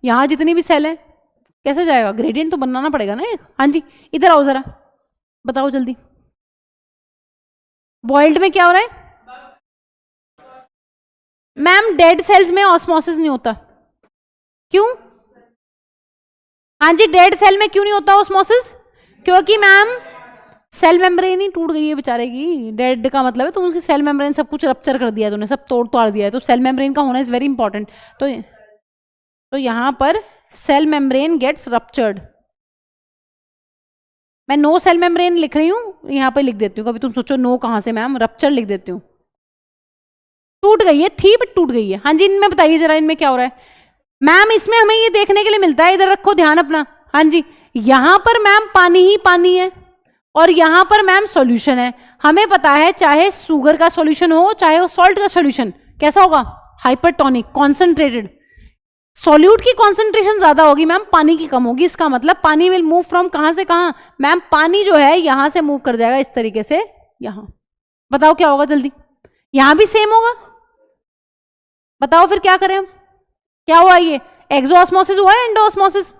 यहाँ जितनी भी सेल है कैसे जाएगा, ग्रेडियंट तो बनाना पड़ेगा ना एक। हाँ जी इधर आओ जरा, बताओ जल्दी, बॉइल्ड में क्या हो रहा है मैम? डेड सेल्स में ऑस्मोसिस नहीं होता, क्यों? हाँ जी डेड सेल में क्यों नहीं होता ऑस्मोसिस? क्योंकि मैम सेल मेम्ब्रेन ही टूट गई है बेचारे की, डेड का मतलब है तुम उसकी सेल मेम्ब्रेन सब कुछ रप्चर कर दिया है, तूने सब तोड़ ताड़ दिया है, तो सेल मेम्ब्रेन का होना इज वेरी इंपॉर्टेंट। तो यहां पर सेल मेम्ब्रेन गेट्स रप्चर्ड। मैं नो सेल मेम्ब्रेन लिख रही हूं, यहां पे लिख देती हूँ, कभी तुम सोचो नो कहां से मैम, रप्चर लिख देती हूँ। टूट गई है, थी बट टूट गई है। हाँ जी इनमें बताइए जरा, इनमें क्या हो रहा है मैम? इसमें हमें ये देखने के लिए मिलता है, इधर रखो ध्यान अपना। हाँ जी यहां पर मैम पानी ही पानी है और यहां पर मैम सॉल्यूशन है। हमें पता है चाहे शुगर का सॉल्यूशन हो चाहे वो सॉल्ट का सॉल्यूशन, कैसा होगा? Hypertonic, concentrated. सॉल्यूट की कॉन्सेंट्रेशन ज्यादा होगी मैम, पानी की कम होगी। इसका मतलब पानी विल मूव फ्रॉम कहां से कहां मैम? पानी जो है यहां से मूव कर जाएगा इस तरीके से यहां। बताओ क्या होगा जल्दी? यहां भी सेम होगा, बताओ फिर क्या करें हम? क्या हुआ ये? एक्सोऑस्मोसिस हुआ है एंडोऑस्मोसिस?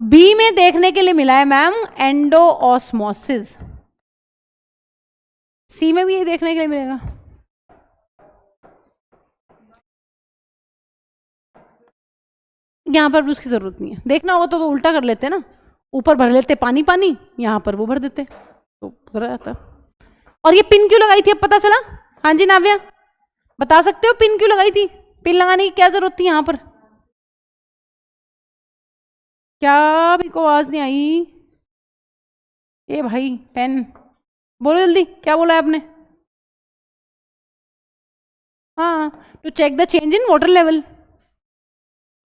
बी में देखने के लिए मिला है मैम एंडोऑस्मोसिस, सी में भी ये देखने के लिए मिलेगा। यहां पर भी उसकी जरूरत नहीं है, देखना होगा तो उल्टा कर लेते ना, ऊपर भर लेते पानी पानी, यहां पर वो भर देते तो भर जाता। और ये पिन क्यों लगाई थी अब पता चला? हाँ जी नाव्या बता सकते हो पिन क्यों लगाई थी? पिन लगाने की क्या जरूरत थी यहां पर? क्या भी को आवाज नहीं आई? ए भाई पेन बोलो जल्दी, क्या बोला है आपने? हाँ to check the change in water level.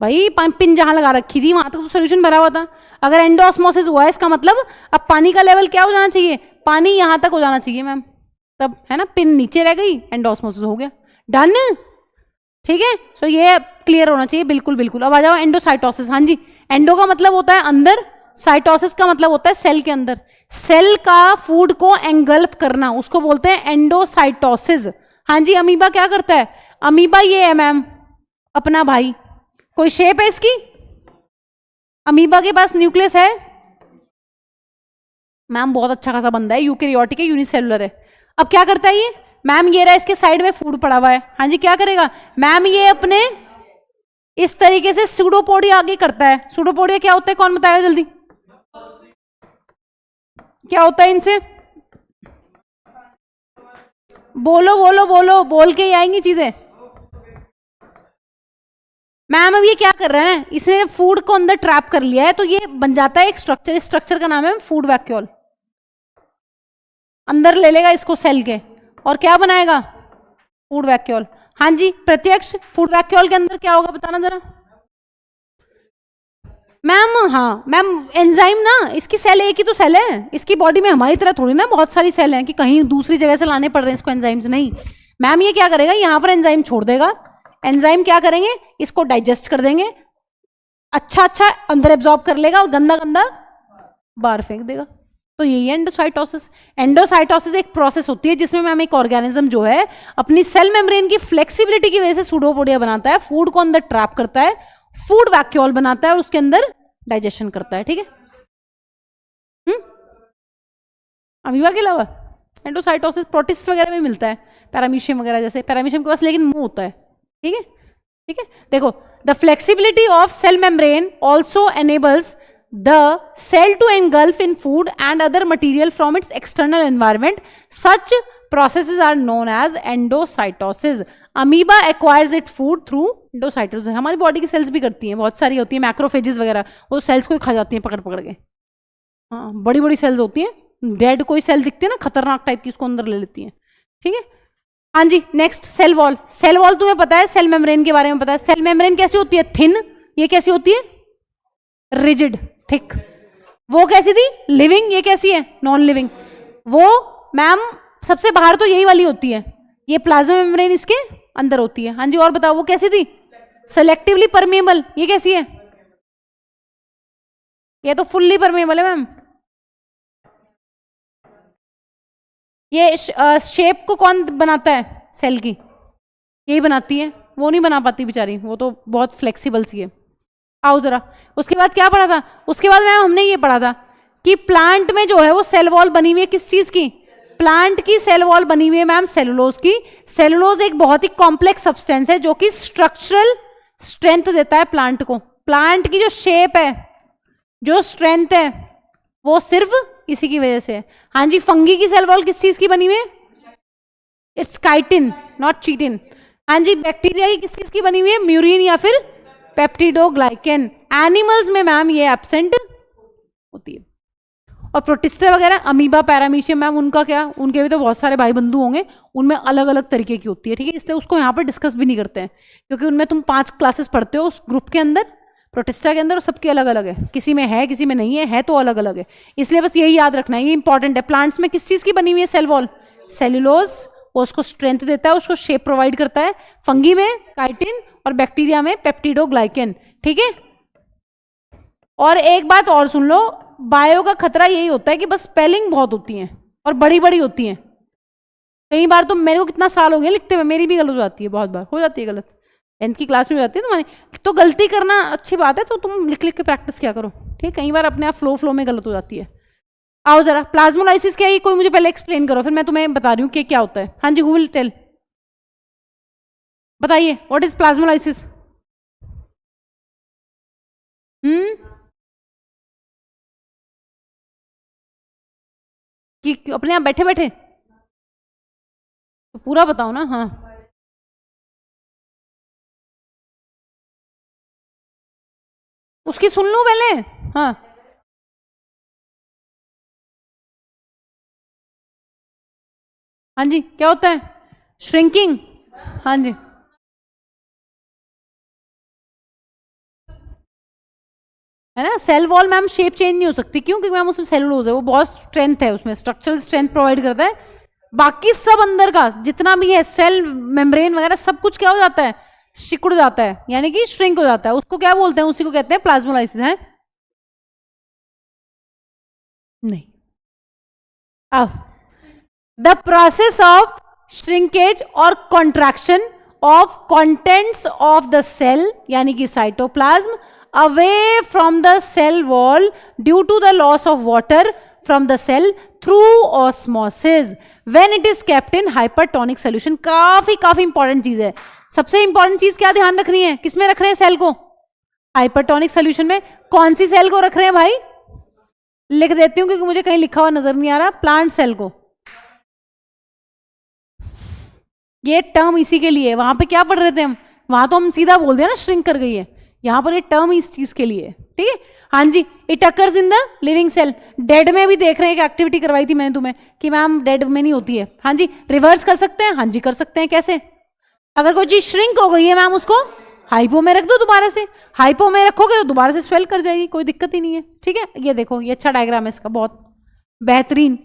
भाई पिन जहां लगा रखी थी वहां तक तो सोल्यूशन भरा हुआ था। अगर एंडोऑस्मोसिस हुआ है इसका मतलब अब पानी का लेवल क्या हो जाना चाहिए? पानी यहां तक हो जाना चाहिए मैम, तब है ना, पिन नीचे रह गई, एंडोऑस्मोसिस हो गया। डन, ठीक है। सो ये क्लियर होना चाहिए, बिल्कुल बिल्कुल। अब आ जाओ एंडोसाइटोसिस। हाँ जी एंडो का मतलब होता है अंदर, साइटोसिस का मतलब होता है सेल के अंदर। सेल का फूड को एंगल्फ करना उसको बोलते हैं एंडोसाइटोसिस। हाँ जी अमीबा क्या करता है? अमीबा ये है मैम अपना भाई, कोई शेप है इसकी? अमीबा के पास न्यूक्लियस है मैम, बहुत अच्छा खासा बंदा है, यूकेरियोटिक है, यूनिसेलुलर है। अब क्या करता है ये मैम? ये रहा इसके साइड में फूड पड़ा हुआ है। हाँ जी क्या करेगा मैम? ये अपने इस तरीके से सूडोपोडिया आगे करता है। सूडोपोडिया क्या होता है कौन बताएगा जल्दी? क्या होता है इनसे? बोलो बोलो बोलो, बोल के ही आएंगी चीजें। मैम अब ये क्या कर रहे हैं? इसने फूड को अंदर ट्रैप कर लिया है, तो ये बन जाता है एक स्ट्रक्चर, इस स्ट्रक्चर का नाम है फूड वैक्यूल। अंदर ले लेगा इसको सेल के और क्या बनाएगा? Food vacuole. हाँ जी प्रत्यक्ष, फूड वैक्यूल के अंदर क्या होगा बताना जरा मैम? हाँ मैम एंजाइम ना, इसकी सेल एक ही तो सेल है, इसकी बॉडी में हमारी तरह थोड़ी ना बहुत सारी सेल हैं कि कहीं दूसरी जगह से लाने पड़ रहे हैं इसको एंजाइम्स, नहीं। मैम ये क्या करेगा? यहां पर एंजाइम छोड़ देगा, एंजाइम क्या करेंगे? इसको डाइजेस्ट कर देंगे, अच्छा अच्छा अंदर एब्जॉर्ब कर लेगा और गंदा गंदा बाहर फेंक देगा। तो यही है एंडोसाइटोसिस। एंडोसाइटोसिस एक प्रोसेस होती है जिसमें मैम एक ऑर्गेनिज्म जो है अपनी सेल मेम्ब्रेन की फ्लेक्सिबिलिटी की वजह से सूडोपोडिया बनाता है, फूड को अंदर ट्रैप करता है, फूड वैक्यूल बनाता है और उसके अंदर डाइजेशन करता है। ठीक है अमीबा के अलावा एंडोसाइटोसिस प्रोटिस्ट वगैरह में मिलता है, पैरामीशियम वगैरह जैसे, पैरामीशियम के पास लेकिन मुंह होता है। ठीक है ठीक है देखो, the flexibility of cell membrane also enables the cell to engulf in food and other material from its external environment. Such processes are known as endocytosis. Amoeba acquires its food through endocytosis. हमारी body की sales भी करती हैं, बहुत सारी होती हैं, macrophages वगैरह, वो सेल्स को ही खा जाती हैं पकड़ पकड़ के। हाँ बड़ी बड़ी सेल्स होती हैं, डेड कोई सेल दिखती है ना खतरनाक टाइप की, उसको अंदर ले लेती हैं। ठीक है हाँ जी next cell wall. Cell wall तुम्हें पता है, सेल मेम्ब्रेन के बारे में पता है। सेल मेम्ब्रेन कैसी होती है? थिन। ये कैसी होती है? Rigid, thick. वो कैसी थी? लिविंग। ये कैसी है? Non living. वो मैम सबसे बाहर तो यही वाली होती है, ये प्लाज्मा मेम्ब्रेन इसके अंदर होती है। हाँ जी और बताओ वो कैसी थी? Selectively permeable. ये कैसी है? ये तो फुल्ली परमेबल है मैम। ये शेप को कौन बनाता है सेल की? यही बनाती है, वो नहीं बना पाती बेचारी, वो तो बहुत फ्लेक्सिबल सी है। आओ जरा, उसके बाद क्या पढ़ा था? उसके बाद मैम हमने ये पढ़ा था कि प्लांट में जो है वो सेल वॉल बनी हुई है, किस चीज की? प्लांट की सेल वॉल बनी हुई है मैम सेलुलोज की। सेलुलोज एक बहुत ही कॉम्प्लेक्स सब्सटेंस है जो कि स्ट्रक्चरल स्ट्रेंथ देता है प्लांट को। प्लांट की जो शेप है, जो स्ट्रेंथ है, वो सिर्फ इसी की वजह से है। हाँ जी, फंगी की सेल वॉल किस चीज की बनी हुई है? It's chitin, not chitin. हाँ जी, बैक्टीरिया की किस चीज की बनी हुई है? म्यूरिन या फिर पेप्टिडोग्लाइकेन। एनिमल्स में मैम ये एब्सेंट होती है। और प्रोटिस्टा वगैरह, अमीबा, पैरामीशियम, मैम उनका क्या? उनके भी तो बहुत सारे भाई बंधु होंगे, उनमें अलग अलग तरीके की होती है, ठीक है, इसलिए उसको यहाँ पर डिस्कस भी नहीं करते हैं, क्योंकि उनमें तुम 5 क्लासेस पढ़ते हो उस ग्रुप के अंदर, प्रोटिस्टा के अंदर, सबके अलग अलग है, किसी में है किसी में नहीं है तो अलग अलग है। इसलिए बस यही याद रखना है, ये इंपॉर्टेंट है। प्लांट्स में किस चीज की बनी हुई है सेल वॉल? सेल्यूलोज, वो उसको स्ट्रेंथ देता है, उसको शेप प्रोवाइड करता है। फंगी में काइटिन और बैक्टीरिया में पेप्टिडोग्लाइकेन, ठीक है। और एक बात और सुन लो, बायो का खतरा यही होता है कि बस स्पेलिंग बहुत होती हैं और बड़ी बड़ी होती हैं। कई बार तो मेरे को कितना साल हो गया लिखते हुए, मेरी भी गलत हो जाती है, बहुत बार हो जाती है गलत, 10th की क्लास में हो जाती है तुम्हारी। तो गलती करना अच्छी बात है, तो तुम लिख लिख के प्रैक्टिस क्या करो, ठीक। कई बार अपने आप फ्लो में गलत हो जाती है। आओ जरा, प्लाज्मोलाइसिस क्या है, कोई मुझे पहले एक्सप्लेन करो, फिर मैं तुम्हें बता रही हूँ कि क्या होता है। हाँ जी, हु विल टेल, बताइए व्हाट इज प्लाज्मोलाइसिस? कि अपने आप बैठे बैठे तो पूरा बताओ ना। हाँ, उसकी सुन लूं पहले। हाँ हाँ जी, क्या होता है? श्रिंकिंग। हाँ जी, है ना। Cell wall ma'am shape change नहीं हो सकती, क्यों? क्योंकि मैम उसमें सेलुलोज है, वो बहुत स्ट्रेंथ है उसमें, स्ट्रक्चरल स्ट्रेंथ प्रोवाइड करता है। बाकी सब अंदर का जितना भी है, सेल मेम्ब्रेन वगैरह सब कुछ क्या हो जाता है? सिकुड़ जाता है, यानी कि श्रिंक हो जाता है। उसको क्या बोलते हैं? उसी को कहते हैं प्लाज्मोलाइसिस, है। नहीं, अब द प्रोसेस ऑफ श्रिंकेज और contraction of contents of the cell, यानी कि cytoplasm, away from the cell wall due to the loss of water from the cell through osmosis when it is kept in hypertonic solution. काफी important चीज है। सबसे important चीज क्या ध्यान रखनी है? किसमें रख रहे हैं सेल को? हाइपरटोनिक सोल्यूशन में। कौन सी सेल को रख रहे हैं भाई? लिख देती हूं क्योंकि मुझे कहीं लिखा हुआ नजर नहीं आ रहा। प्लांट सेल को। ये टर्म इसी के लिए, वहां पे क्या पढ़ रहे थे हम? वहां तो हम सीधा बोल दिया ना श्रिंक कर गई है, यहां पर ये टर्म इस चीज के लिए, ठीक है। हाँ जी, it occurs in the living cell. Dead में भी देख रहे हैं, एक एक्टिविटी करवाई थी मैंने तुम्हें कि मैम डेड में नहीं होती है। हाँ जी, रिवर्स कर सकते हैं, हाँ जी कर सकते हैं। कैसे? अगर कोई चीज श्रिंक हो गई है मैम, उसको हाइपो में रख दो दोबारा से। हाइपो में रखोगे तो दोबारा से स्वेल कर जाएगी, कोई दिक्कत ही नहीं है, ठीक है। ये देखो, ये अच्छा डायग्राम है इसका, बहुत बेहतरीन।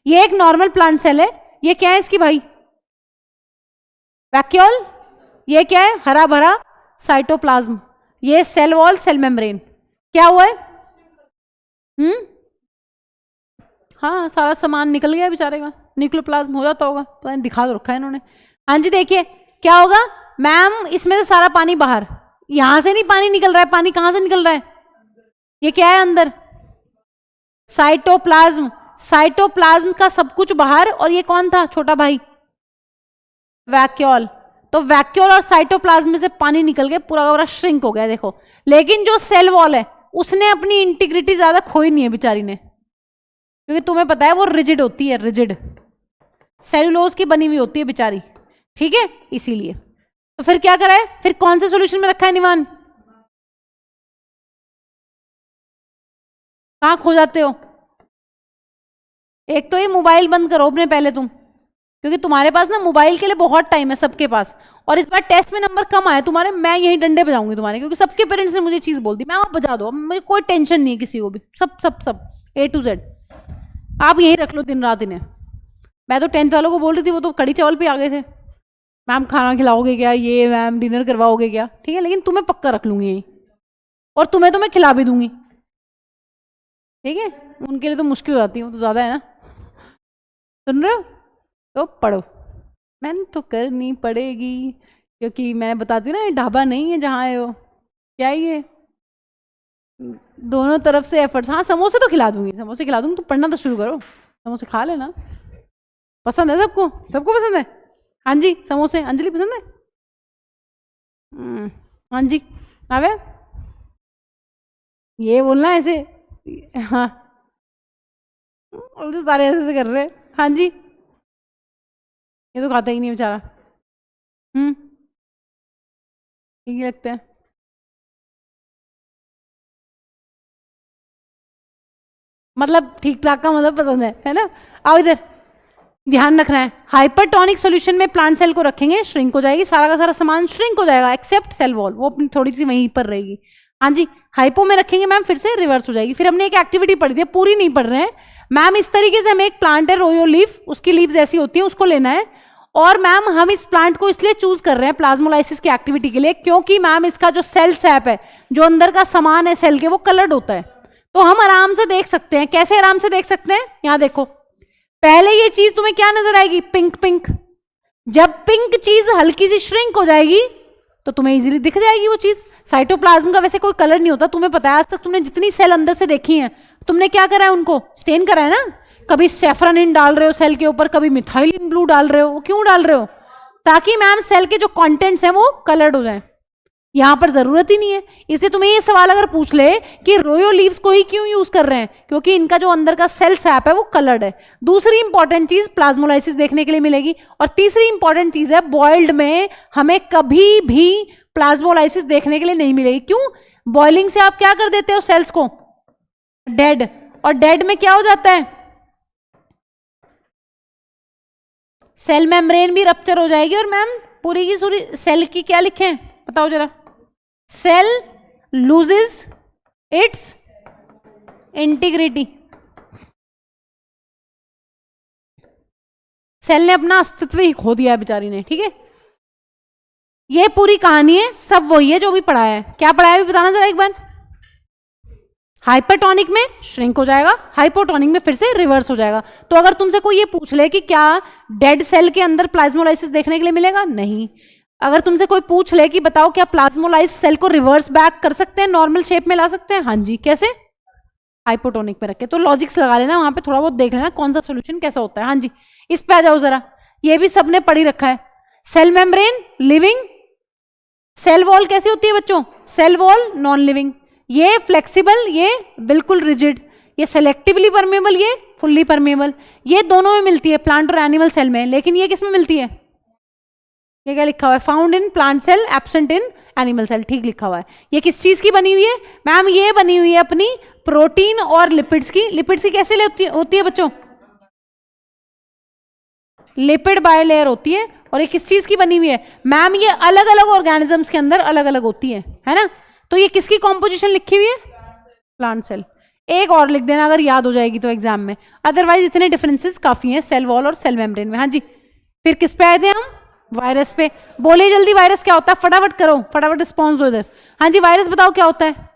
ये एक नॉर्मल प्लांट सेल है। ये क्या है इसकी भाई? वैक्यूल। ये क्या है? हरा भरा साइटोप्लाज्म। ये सेल वॉल, सेल मेम्ब्रेन। क्या हुआ है? हाँ, सारा सामान निकल गया बेचारे का, निक्लोप्लाज्म हो जाता होगा, पता नहीं, दिखा तो रखा है इन्होंने। हाँ जी, देखिए क्या होगा मैम, इसमें से सारा पानी बाहर, यहां से नहीं पानी निकल रहा है। पानी कहां से निकल रहा है? ये क्या है अंदर? साइटोप्लाज्म। साइटोप्लाज्म का सब कुछ बाहर, और ये कौन था छोटा भाई? वैक्यूल। तो वैक्यूल और साइटोप्लाज्म में से पानी निकल के पूरा पूरा श्रिंक हो गया, देखो। लेकिन जो सेल वॉल है उसने अपनी इंटीग्रिटी ज्यादा खोई नहीं है बेचारी ने, क्योंकि तुम्हें पता है वो रिजिड होती है, रिजिड सेलुलोज की बनी हुई होती है बेचारी, ठीक है, इसीलिए। तो फिर क्या करा है? फिर कौन से सॉल्यूशन में रखा है निवान? कहां खो जाते हो? एक तो ये मोबाइल बंद करो अपने पहले तुम, क्योंकि तुम्हारे पास ना मोबाइल के लिए बहुत टाइम है सबके पास, और इस बार टेस्ट में नंबर कम आए तुम्हारे, मैं यही डंडे बजाऊंगी तुम्हारे, क्योंकि सबके पेरेंट्स ने मुझे चीज बोल दी। मैं आप बजा दो, मुझे कोई टेंशन नहीं है किसी को भी, सब सब सब A to Z आप यही रख लो दिन रात इन्हें। मैं तो 10th वालों को बोल रही थी, वो तो कड़ी चावल पे आ गए थे, मैम खाना खिलाओगे क्या, ये मैम डिनर करवाओगे क्या, ठीक है। लेकिन तुम्हें पक्का रख लूंगी यही, और तुम्हें तो मैं खिला भी दूंगी, ठीक है। उनके लिए तो मुश्किल हो जाती है, वो तो ज्यादा है ना। सुन रहे हो? तो पढ़ो, मैंने तो करनी पड़ेगी, क्योंकि मैंने बताती हूँ ना, ये ढाबा नहीं है जहाँ आए हो। क्या है ये, दोनों तरफ से एफर्ट्स। हाँ समोसे तो खिला दूंगी, समोसे खिला दूंगी, तुम पढ़ना तो शुरू करो, समोसे खा लेना। पसंद है सबको, सबको पसंद है। हाँ जी समोसे, अंजलि पसंद है। हाँ जी आवे, ये बोलना ऐसे। हाँ तो सारे ऐसे ऐसे कर रहे हैं। हाँ जी, ये तो खाता ही नहीं बेचारा। ठीक ही लगता है। मतलब ठीक ठाक का मतलब पसंद है ना। आओ इधर, ध्यान रखना है, हाइपरटोनिक सॉल्यूशन में प्लांट सेल को रखेंगे, श्रिंक हो जाएगी, सारा का सारा सामान श्रिंक हो जाएगा एक्सेप्ट सेल वॉल, वो अपनी थोड़ी सी वहीं पर रहेगी। हाँ जी, हाइपो में रखेंगे मैम फिर से रिवर्स हो जाएगी। फिर हमने एक एक्टिविटी पढ़ी थी, पूरी नहीं पढ़ रहे हैं मैम। इस तरीके से हमें एक प्लांट है रोयो लीफ, उसकी लीव्स ऐसी होती है, उसको लेना है। और मैम हम इस प्लांट को इसलिए चूज कर रहे हैं प्लाज्मोलाइसिस की एक्टिविटी के लिए, क्योंकि मैम इसका जो सेल सैप है, जो अंदर का सामान है सेल के, वो कलर्ड होता है। तो हम आराम से देख सकते हैं। कैसे आराम से देख सकते हैं, यहां देखो, पहले ये चीज तुम्हें क्या नजर आएगी, पिंक पिंक। जब पिंक चीज हल्की सी श्रिंक हो जाएगी तो तुम्हें इजीली दिख जाएगी वो चीज। साइटोप्लाज्म का वैसे कोई कलर नहीं होता, तुम्हें पता है। आज तक तुमने जितनी सेल अंदर से देखी है, तुमने क्या करा है, उनको स्टेन करा है ना। कभी सेफ्रनिन डाल रहे हो सेल के ऊपर, कभी मिथाइलिन ब्लू डाल रहे हो। क्यों डाल रहे हो, ताकि मैम सेल के जो कंटेंट्स हैं वो कलर्ड हो जाए। यहां पर जरूरत ही नहीं है। इसलिए तुम्हें ये सवाल अगर पूछ ले कि रोयो लीव्स को ही क्यों यूज कर रहे हैं, क्योंकि इनका जो अंदर का सेल सैप है वो कलर्ड है। दूसरी इंपॉर्टेंट चीज प्लाज्मोलाइसिस देखने के लिए मिलेगी। और तीसरी इंपॉर्टेंट चीज है, बॉइल्ड में हमें कभी भी प्लाज्मोलाइसिस देखने के लिए नहीं मिलेगी। क्यों, बॉइलिंग से आप क्या कर देते हो, सेल्स को डेड, और डेड में क्या हो जाता है, सेल मेम्ब्रेन भी रप्चर हो जाएगी। और मैम पूरी की पूरी सेल की क्या लिखे हैं बताओ जरा, cell loses its integrity. Cell ने अपना अस्तित्व ही खो दिया है बेचारी ने, ठीक है। ये पूरी कहानी है, सब वही है जो भी पढ़ा है। क्या पढ़ा है भी बताना जरा एक बार। हाइपरटोनिक में श्रिंक हो जाएगा, हाइपोटोनिक में फिर से रिवर्स हो जाएगा। तो अगर तुमसे कोई ये पूछ ले कि क्या डेड सेल के अंदर प्लाज्मोलाइसिस देखने के लिए मिलेगा, नहीं। अगर तुमसे कोई पूछ ले कि बताओ क्या प्लाज्मोलाइज सेल को रिवर्स बैक कर सकते हैं, नॉर्मल शेप में ला सकते हैं, हाँ जी, कैसे, हाइपोटोनिक में रख के। तो लॉजिक्स लगा लेना वहां पे, थोड़ा बहुत देख लेना कौन सा सोल्यूशन कैसा होता है। हाँ जी, इस पे आ जाओ जरा, ये भी सबने पढ़ी रखा है। Cell membrane living, cell wall कैसी होती है बच्चों, सेल वॉल नॉन लिविंग। ये फ्लेक्सिबल, ये बिल्कुल रिजिड। ये सेलेक्टिवली परमेबल, ये फुल्ली परमेबल। ये दोनों में मिलती है प्लांट और एनिमल सेल में, लेकिन ये किस में मिलती है, ये क्या लिखा हुआ है, found in plant cell absent in animal cell, ठीक लिखा हुआ है। ये किस चीज की बनी हुई है मैम, ये बनी हुई है अपनी प्रोटीन और लिपिड्स की। लिपिड्स की कैसे होती है बच्चों, लिपिड बायलेयर होती है। और ये किस चीज की बनी हुई है मैम, ये अलग अलग ऑर्गेनिजम्स के अंदर अलग अलग होती है ना। तो ये किसकी कॉम्पोजिशन लिखी हुई है, प्लांट सेल। एक और लिख देना अगर याद हो जाएगी तो एग्जाम में, अदरवाइज इतने डिफरेंसेस काफी हैं सेल वॉल और सेल मेम्ब्रेन में। हाँ जी, फिर किस पे आए थे हम, वायरस पे। बोले जल्दी, वायरस क्या होता है, फटाफट करो, फटाफट रिस्पॉन्स दो इधर। हाँ जी, वायरस बताओ क्या होता है।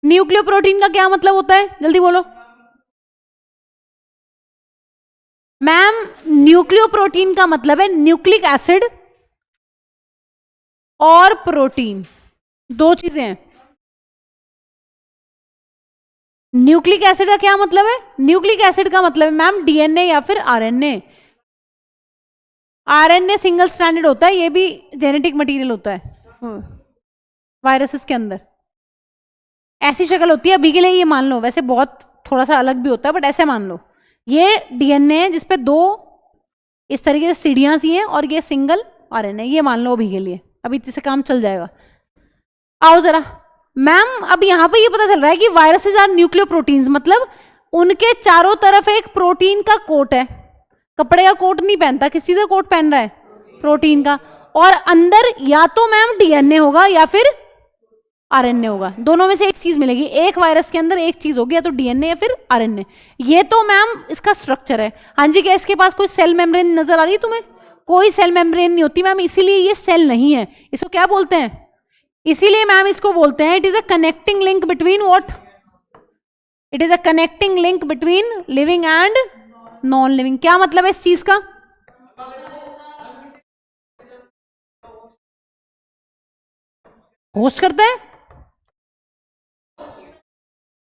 न्यूक्लियोप्रोटीन का क्या मतलब होता है, जल्दी बोलो मैम। न्यूक्लियोप्रोटीन का मतलब है न्यूक्लिक एसिड और प्रोटीन, दो चीजें हैं। न्यूक्लिक एसिड का क्या मतलब है, न्यूक्लिक एसिड का मतलब है मैम डीएनए या फिर आरएनए। आरएनए सिंगल स्ट्रैंडेड होता है, ये भी जेनेटिक मटेरियल होता है वायरसेस के अंदर। ऐसी शक्ल होती है, अभी के लिए ये मान लो, वैसे बहुत थोड़ा सा अलग भी होता है, बट ऐसे मान लो ये डीएनए है जिसपे दो इस तरीके से सीढ़ियां सी हैं, और ये सिंगल आरएनए, ये मान लो अभी के लिए, अभी इतने से काम चल जाएगा। आओ जरा मैम, अब यहां पे ये पता चल रहा है कि वायरसेस आर न्यूक्लियोप्रोटीन्स, मतलब उनके चारों तरफ एक प्रोटीन का कोट है। कपड़े का कोट नहीं पहनता, किस चीज का कोट पहन रहा है, प्रोटीन का। और अंदर या तो मैम डीएनए होगा या फिर आरएनए होगा, दोनों में से एक चीज मिलेगी। एक वायरस के अंदर एक चीज होगी, या तो डीएनए या फिर आरएनए। ये तो मैम इसका स्ट्रक्चर है। हाँ जी, क्या इसके पास कोई सेल मेम्ब्रेन नजर आ रही है तुम्हें, कोई सेल मेम्ब्रेन नहीं होती मैम, इसीलिए ये सेल नहीं है। इसको क्या बोलते हैं, इसीलिए मैम इसको बोलते हैं it is a connecting link between what, it is a connecting link between living and non living. क्या मतलब है इस चीज का, होस्ट करता है।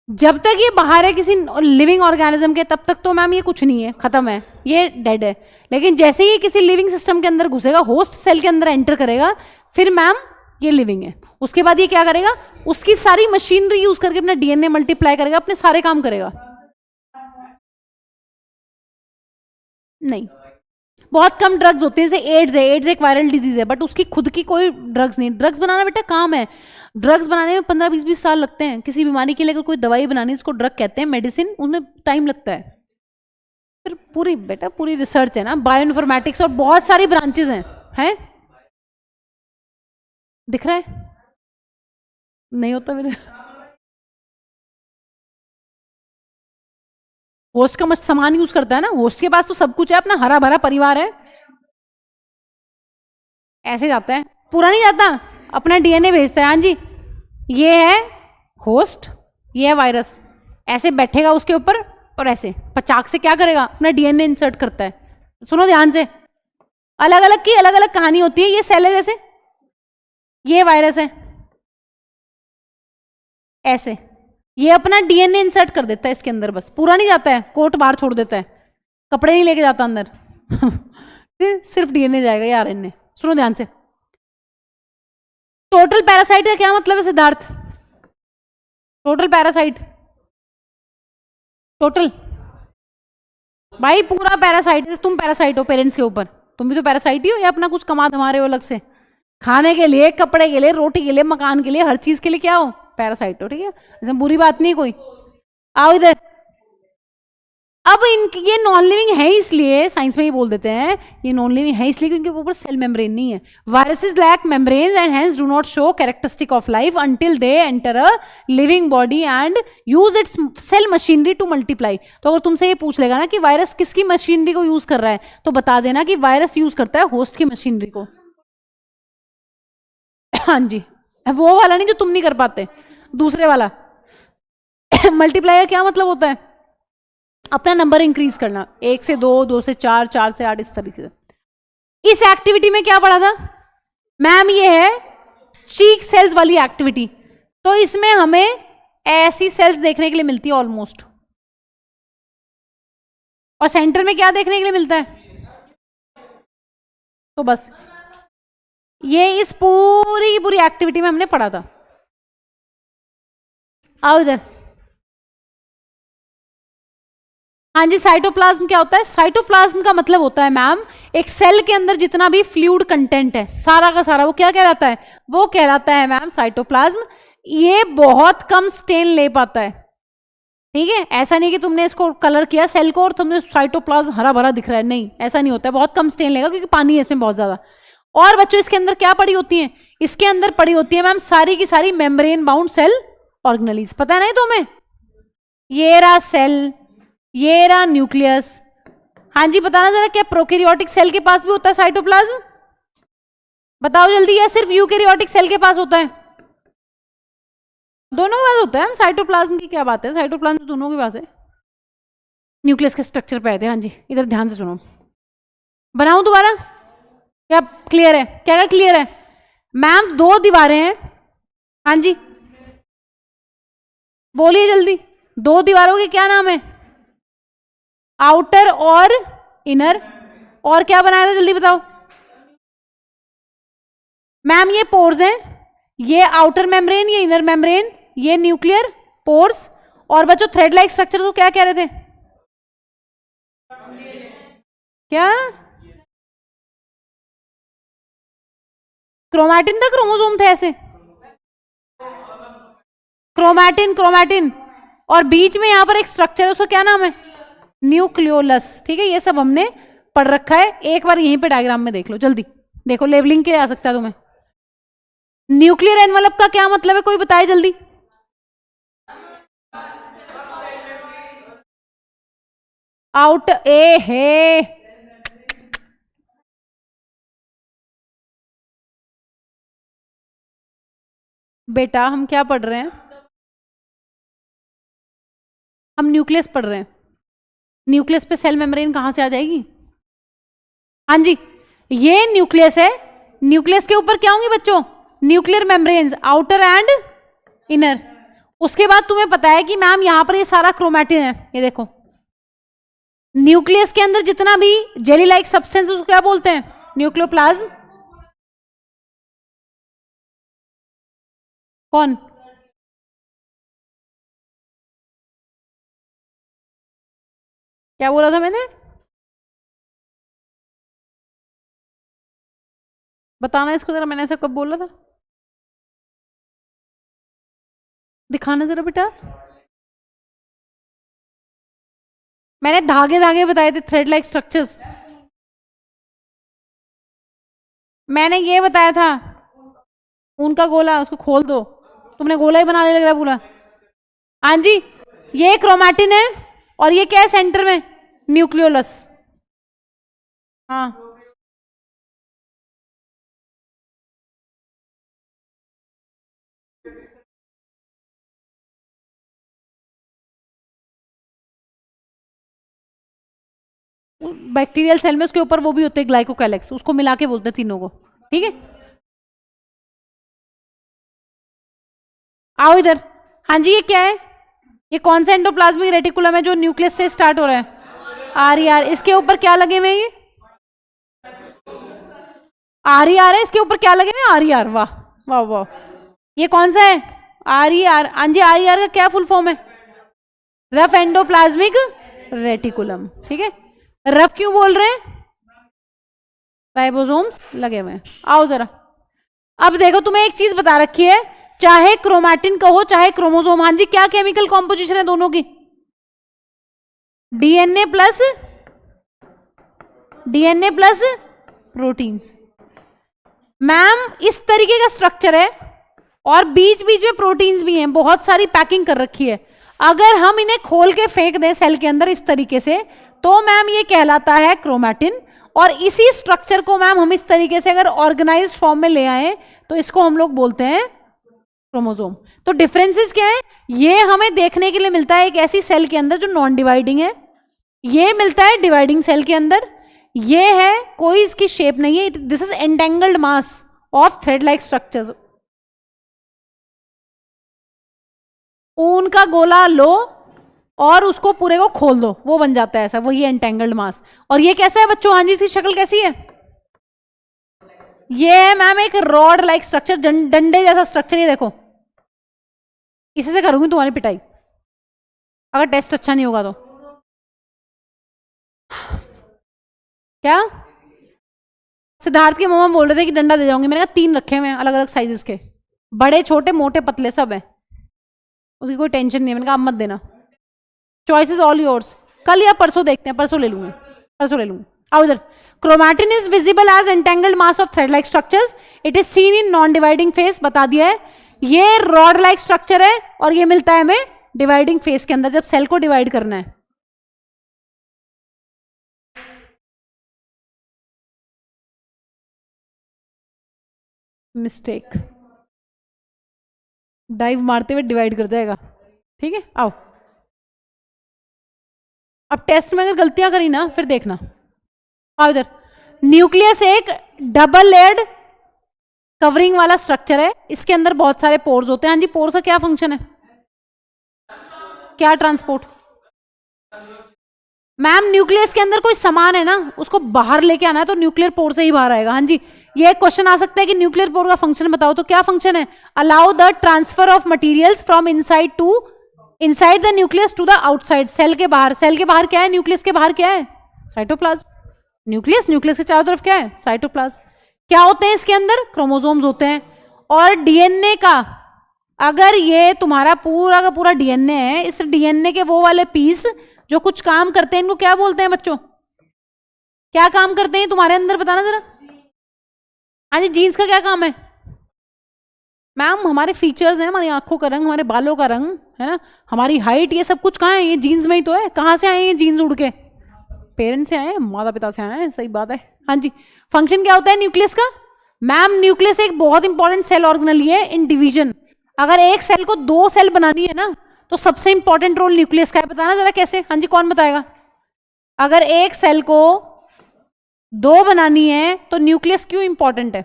जब तक ये बाहर है किसी लिविंग ऑर्गेनिज्म के, तब तक तो मैम ये कुछ नहीं है, खत्म है, ये डेड है। लेकिन जैसे ही ये किसी लिविंग सिस्टम के अंदर घुसेगा, होस्ट सेल के अंदर एंटर करेगा, फिर मैम ये लिविंग है। उसके बाद ये क्या करेगा, उसकी सारी मशीनरी यूज करके अपना डीएनए मल्टीप्लाई करेगा, अपने सारे काम करेगा। नहीं, बहुत कम ड्रग्स होते हैं, जैसे एड्स है, एड्स एक वायरल डिजीज है, बट उसकी खुद की कोई ड्रग्स नहीं। ड्रग्स बनाना बेटा काम है, ड्रग्स बनाने में 15-20 साल लगते हैं। किसी बीमारी के लिए अगर कोई दवाई बनानी, इसको ड्रग कहते हैं, मेडिसिन, उनमें टाइम लगता है। फिर पूरी बेटा पूरी रिसर्च है ना, बायो इन्फॉर्मेटिक्स, और बहुत सारी ब्रांचेस हैं। दिख रहा है? नहीं होता मेरे। होस्ट का मस्त सामान यूज करता है ना, होस्ट के पास तो सब कुछ है, अपना हरा भरा परिवार है। ऐसे जाता है, पूरा नहीं जाता, अपना डीएनए भेजता है। हाँ जी, ये है होस्ट, ये है वायरस। ऐसे बैठेगा उसके ऊपर और ऐसे पचाक से क्या करेगा, अपना डीएनए इंसर्ट करता है। सुनो ध्यान से, अलग अलग की अलग अलग कहानी होती है। ये सेल है, जैसे ये वायरस है, ऐसे ये अपना डीएनए इंसर्ट कर देता है इसके अंदर, बस पूरा नहीं जाता है, कोट बाहर छोड़ देता है, कपड़े नहीं लेके जाता अंदर। सिर्फ डीएनए जाएगा या आरएनए। सुनो ध्यान से, टोटल पैरासाइट का क्या मतलब है सिद्धार्थ? टोटल पैरासाइट, टोटल भाई पूरा पैरासाइट। तुम पैरासाइट हो पेरेंट्स के ऊपर, तुम भी तो पैरासाइट ही हो, या अपना कुछ कमा धमा हो अलग से, खाने के लिए, कपड़े के लिए, रोटी के लिए, मकान के लिए, हर चीज के लिए क्या हो, पैरासाइट हो। ठीक है, इसमें बुरी बात नहीं कोई। आओ इधर। अब इनके ये नॉन लिविंग है, इसलिए साइंस में ये बोल देते हैं ये नॉन लिविंग है, इसलिए क्योंकि ऊपर सेल मेम्ब्रेन नहीं है। Viruses lack membranes and hence do not show characteristic of life until they enter a living body and use its cell machinery to multiply. तो अगर तुमसे ये पूछ लेगा ना कि वायरस किसकी मशीनरी को यूज कर रहा है, तो बता देना कि वायरस यूज करता है होस्ट की मशीनरी को। हाँ जी, वो वाला नहीं जो तुम नहीं कर पाते, दूसरे वाला। मल्टीप्लाई का क्या मतलब होता है, अपना नंबर इंक्रीज करना, 1 से 2, 2 से 4, 4 से 8, इस तरीके से। इस एक्टिविटी में क्या पढ़ा था मैम, ये है चीक सेल्स वाली एक्टिविटी। तो इसमें हमें ऐसी सेल्स देखने के लिए मिलती है ऑलमोस्ट, और सेंटर में क्या देखने के लिए मिलता है, तो बस ये इस पूरी की पूरी एक्टिविटी में हमने पढ़ा था। आओ इधर। हाँ जी, साइटोप्लाज्म क्या होता है? साइटोप्लाज्म का मतलब होता है मैम एक सेल के अंदर जितना भी फ्लूइड कंटेंट है सारा का सारा, वो क्या कहलाता है, वो कहलाता है मैम साइटोप्लाज्म। ये बहुत कम स्टेन ले पाता है। ठीक है, ऐसा नहीं कि तुमने इसको कलर किया सेल को और तुमने साइटोप्लाज्म हरा भरा दिख रहा है, नहीं, ऐसा नहीं होता है, बहुत कम स्टेन लेगा क्योंकि पानी है इसमें बहुत ज्यादा। और बच्चों इसके अंदर क्या पड़ी होती है, इसके अंदर पड़ी होती है मैम सारी की सारी मेम्ब्रेन बाउंड सेल ऑर्गेनेलिज। पता है नहीं तुम्हें? ये रहा सेल, ये रहा न्यूक्लियस। हाँ जी, बताना जरा, क्या प्रोकैरियोटिक सेल के पास भी होता है साइटोप्लाज्म? बताओ जल्दी, या सिर्फ यूकैरियोटिक सेल के पास होता है? दोनों के पास होता है। हम साइटोप्लाज्म की क्या बात है, साइटोप्लाज्म तो दोनों के पास है। न्यूक्लियस के स्ट्रक्चर पे आए थे। हाँ जी, इधर ध्यान से सुनो, बनाऊं दोबारा? क्या क्लियर है? क्या क्या क्लियर है मैम? 2 दीवारें हैं। हाँ जी बोलिए जल्दी, 2 दीवारों के क्या नाम है? आउटर और इनर। और क्या बनाया था जल्दी बताओ मैम? ये पोर्स हैं, ये आउटर मेम्ब्रेन, ये इनर मेम्ब्रेन, ये न्यूक्लियर पोर्स। और बच्चों थ्रेड लाइक स्ट्रक्चर को क्या कह रहे थे? क्या? क्रोमैटिन था, क्रोमोसोम थे ऐसे? Chromatin, chromatin. और बीच में यहां पर एक स्ट्रक्चर है, उसका क्या नाम है? न्यूक्लियोलस। ठीक है, ये सब हमने पढ़ रखा है। एक बार यहीं पे डायग्राम में देख लो जल्दी, देखो लेबलिंग के आ सकता है तुम्हें। न्यूक्लियर एनवलप का क्या मतलब है, कोई बताए जल्दी? आउट ए है। बेटा हम क्या पढ़ रहे हैं? हम न्यूक्लियस पढ़ रहे हैं। न्यूक्लियस पे सेल मेम्ब्रेन कहां से आ जाएगी? हाँ जी, ये न्यूक्लियस है। न्यूक्लियस के ऊपर क्या होंगे बच्चों? Nuclear membranes outer and inner. उसके बाद तुम्हें पता है कि मैम यहां पर ये सारा क्रोमैटिन है, ये देखो न्यूक्लियस के अंदर जितना भी जेली लाइक सब्सटेंस उसको क्या बोलते हैं, न्यूक्लियोप्लाज्म। कौन? क्या बोला था मैंने, बताना इसको जरा, मैंने ऐसा कब बोला था, दिखाना जरा बेटा। मैंने धागे धागे बताए थे, थ्रेड लाइक स्ट्रक्चर्स। मैंने ये बताया था उनका गोला, उसको खोल दो, तुमने गोला ही बनाने लग रहा पूरा। हाँ जी, ये क्रोमैटिन है और ये क्या है सेंटर में, न्यूक्लियोलस। हाँ बैक्टीरियल सेल में उसके ऊपर वो भी होते हैं ग्लाइकोकैलेक्स, उसको मिला के बोलते हैं तीनों को, ठीक है। आओ इधर। हाँ जी, ये क्या है, ये कौन सा एंडोप्लाज्मिक रेटिकुलम है जो न्यूक्लियस से स्टार्ट हो रहा है, RER। इसके ऊपर क्या लगे हुए, ये RER है, इसके ऊपर क्या लगे हुए, RER। वाह वाह वाह, ये कौन सा है, RER। हाँ जी, RER का क्या फुल फॉर्म है, रफ एंडोप्लाज्मिक रेटिकुलम, ठीक है। रफ क्यों बोल रहे हैं, राइबोसोम्स लगे हुए हैं। आओ जरा, अब देखो तुम्हें एक चीज बता रखी है, चाहे क्रोमैटिन कहो चाहे क्रोमोसोम, हाँ जी क्या केमिकल कॉम्पोजिशन है दोनों की, डीएनए प्लस प्रोटीन्स। मैम इस तरीके का स्ट्रक्चर है और बीच बीच में प्रोटीन्स भी हैं, बहुत सारी पैकिंग कर रखी है। अगर हम इन्हें खोल के फेंक दें सेल के अंदर इस तरीके से, तो मैम ये कहलाता है क्रोमैटिन। और इसी स्ट्रक्चर को मैम हम इस तरीके से अगर ऑर्गेनाइज्ड फॉर्म में ले आए तो इसको हम लोग बोलते हैं क्रोमोसोम। तो डिफरेंसेस क्या है, ये हमें देखने के लिए मिलता है एक ऐसी सेल के अंदर जो नॉन डिवाइडिंग है, ये मिलता है डिवाइडिंग सेल के अंदर। ये है कोई इसकी शेप नहीं है, this is entangled mass of thread like structures. ऊन का गोला लो और उसको पूरे को खोल दो, वो बन जाता है ऐसा, वही एंटेंगल्ड मास। और ये कैसा है बच्चों, हाँ जी इसकी शक्ल कैसी है, ये है मैम एक रॉड लाइक स्ट्रक्चर, डंडे जैसा स्ट्रक्चर। ये देखो, इसी से करूंगी तुम्हारी पिटाई अगर टेस्ट अच्छा नहीं होगा तो। क्या सिद्धार्थ के मम्मा बोल रहे थे कि डंडा दे जाऊंगी, मैंने कहा 3 रखे हुए हैं अलग अलग साइजेस के, बड़े छोटे मोटे पतले सब हैं, उसकी कोई टेंशन नहीं है। मैंने कहा अब मत देना, चॉइस इज ऑल योर्स। कल या परसों देखते हैं, परसों ले लूंगी, परसों ले लूंगी। आओ इधर। Chromatin is visible as entangled mass of thread like structures, it is seen in non dividing phase, बता दिया है। ये रॉड लाइक स्ट्रक्चर है और ये मिलता है हमें डिवाइडिंग फेस के अंदर, जब सेल को डिवाइड करना है। मिस्टेक, डाइव मारते हुए डिवाइड कर जाएगा, ठीक है। आओ, अब टेस्ट में अगर गलतियां करी ना फिर देखना। आओ इधर। न्यूक्लियस एक डबल लेयर्ड कवरिंग वाला स्ट्रक्चर है, इसके अंदर बहुत सारे पोर्स होते हैं। हाँ जी, पोर्स का क्या फंक्शन है, क्या ट्रांसपोर्ट। मैम न्यूक्लियस के अंदर कोई सामान है ना, उसको बाहर लेके आना है तो न्यूक्लियर पोर से ही बाहर आएगा। हाँ जी, ये क्वेश्चन आ सकता है कि न्यूक्लियर पोर का फंक्शन बताओ, तो क्या फंक्शन है, allow the transfer of materials from inside the nucleus to the outside, cell के बाहर। सेल के बाहर क्या है, न्यूक्लियस के बाहर क्या है, साइटोप्लाज्म। न्यूक्लियस के चारों तरफ क्या है, साइटोप्लाज्म। क्या होते हैं इसके अंदर, क्रोमोसोम्स होते हैं। और डीएनए का, अगर ये तुम्हारा पूरा का पूरा डीएनए है, इस डीएनए के वो वाले पीस जो कुछ काम करते हैं, इनको क्या बोलते हैं बच्चों, क्या काम करते हैं तुम्हारे अंदर, बताना जरा। हाँ जी, जीन्स का क्या काम है मैम, हमारे फीचर्स हैं, हमारी आंखों का रंग, हमारे बालों का रंग है ना, हमारी हाइट, ये सब कुछ कहाँ है, ये जीन्स में ही तो है। कहाँ से आए ये जीन्स उड़ के, पेरेंट्स से आए, माता पिता से आए हैं, सही बात है। हाँ जी, फंक्शन क्या होता है न्यूक्लियस का, मैम न्यूक्लियस एक बहुत इंपॉर्टेंट सेल ऑर्गेनल है इन डिवीजन। अगर एक सेल को 2 सेल बनानी है ना, तो सबसे इंपॉर्टेंट रोल न्यूक्लियस का है, बताना जरा कैसे। हाँ जी, कौन बताएगा। अगर एक सेल को 2 बनानी है तो न्यूक्लियस क्यों इंपॉर्टेंट है,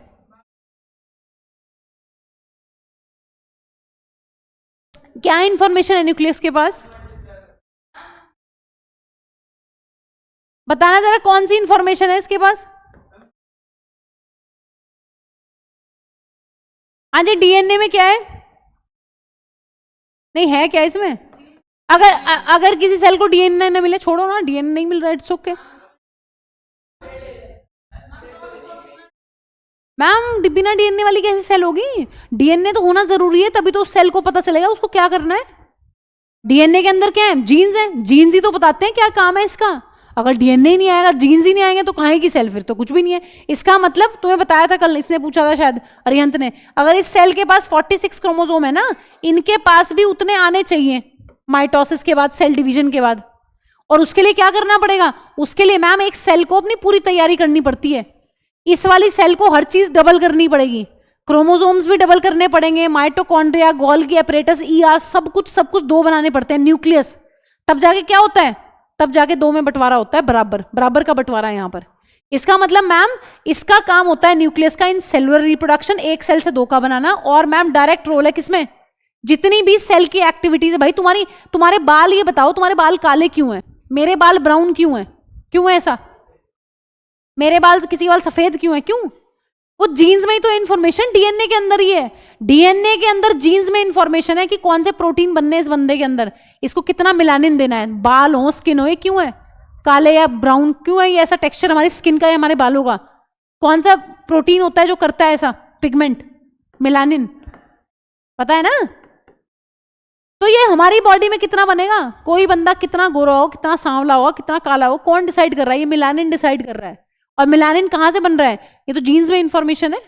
क्या इंफॉर्मेशन है न्यूक्लियस के पास? बताना जरा, कौन सी इंफॉर्मेशन है इसके पास? हाँ जी, डीएनए में क्या है? नहीं है क्या इसमें? अगर अगर किसी सेल को डीएनए ना मिले, छोड़ो ना, डीएनए नहीं मिल रहा, इट्स ओके मैम। बिना डीएनए वाली कैसी सेल होगी? डीएनए तो होना जरूरी है, तभी तो उस सेल को पता चलेगा उसको क्या करना है। डीएनए के अंदर क्या है? जीन्स है, जीन्स ही तो बताते हैं क्या काम है इसका। अगर डीएनए ही नहीं आएगा, जीन्स ही नहीं आएंगे, तो कहाँ की सेल? फिर तो कुछ भी नहीं है। इसका मतलब तुम्हें बताया था कल, इसने पूछा था शायद अरिहंत ने, अगर इस सेल के पास 46 क्रोमोसोम है ना, इनके पास भी उतने आने चाहिए माइटोसिस के बाद, सेल डिवीजन के बाद। और उसके लिए क्या करना पड़ेगा? उसके लिए मैम एक सेल को अपनी पूरी तैयारी करनी पड़ती है। इस वाली सेल को हर चीज डबल करनी पड़ेगी, क्रोमोसोम्स भी डबल करने पड़ेंगे, माइटोकॉन्ड्रिया, गोल्गी एपरेटस, ईआर, सब कुछ दो बनाने पड़ते हैं, न्यूक्लियस। तब जाके क्या होता है? तब जाके दो में बंटवारा होता है, बराबर बराबर का बंटवारा है यहाँ पर। इसका मतलब मैम इसका काम होता है न्यूक्लियस का इन सेलुलर रिप्रोडक्शन, एक सेल से दो का बनाना। और मैम डायरेक्ट रोल है किसमें? जितनी भी सेल की एक्टिविटीज है भाई। तुम्हारे बाल, ये बताओ तुम्हारे बाल काले क्यों हैं? मेरे बाल ब्राउन क्यों हैं? क्यों है ऐसा? मेरे बाल, किसी बाल सफेद क्यों है? क्यों? वो जीन्स में ही तो इन्फॉर्मेशन, डीएनए के अंदर ही है। डीएनए के अंदर जीन्स में इंफॉर्मेशन है कि कौन से प्रोटीन बनने इस बंदे के अंदर, इसको कितना मिलानिन देना है, बाल हो, स्किन हो, ये क्यों है काले या ब्राउन, क्यों है ये ऐसा टेक्सचर हमारी स्किन का या हमारे बालों का? कौन सा प्रोटीन होता है जो करता है ऐसा पिगमेंट, मिलानिन, पता है ना? तो ये हमारी बॉडी में कितना बनेगा, कोई बंदा कितना गोरा हो, कितना सांवला हो, कितना काला हो, कौन डिसाइड कर रहा है? ये मिलानिन डिसाइड कर रहा है। और मिलानिन कहाँ से बन रहा है? ये तो जीन्स में इंफॉर्मेशन है,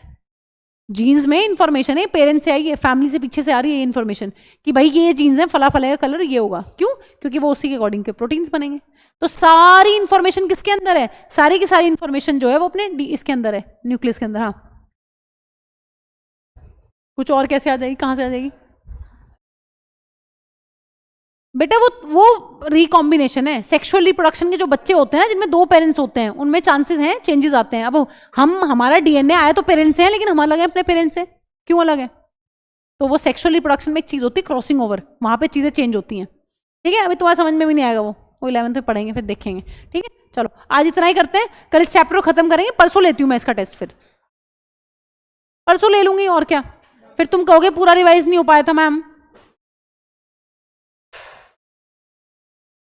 जीन्स में इंफॉर्मेशन है, पेरेंट्स से आई है, फैमिली से पीछे से आ रही है ये इंफॉर्मेशन कि भाई ये जीन्स है, फला फला का कलर ये होगा। क्यों? क्योंकि वो उसी के अकॉर्डिंग के प्रोटीन्स बनेंगे। तो सारी इंफॉर्मेशन किसके अंदर है? सारी की सारी इंफॉर्मेशन जो है वो अपने इसके अंदर है, न्यूक्लियस के अंदर। हाँ, कुछ और कैसे आ जाएगी, कहाँ से आ जाएगी बेटा? वो रिकॉम्बिनेशन है। सेक्सुअल रिप्रोडक्शन के जो बच्चे होते हैं ना, जिनमें दो पेरेंट्स होते हैं, उनमें चांसेस हैं, चेंजेस आते हैं। अब हमारा डीएनए आया तो पेरेंट्स हैं, लेकिन हम अलग हैं अपने पेरेंट्स से। क्यों अलग है? तो वो सेक्सुअल रिप्रोडक्शन में एक चीज होती है क्रॉसिंग ओवर, वहां पे चीजें चेंज होती हैं। ठीक है, अभी तुम्हारा समझ में भी नहीं आएगा, वो 11th में पढ़ेंगे, फिर देखेंगे। ठीक है, चलो आज इतना ही करते हैं, कल इस चैप्टर को खत्म करेंगे, परसों लेती हूँ मैं इसका टेस्ट, फिर परसों ले लूंगी, और क्या। फिर तुम कहोगे पूरा रिवाइज नहीं हो पाया था मैम।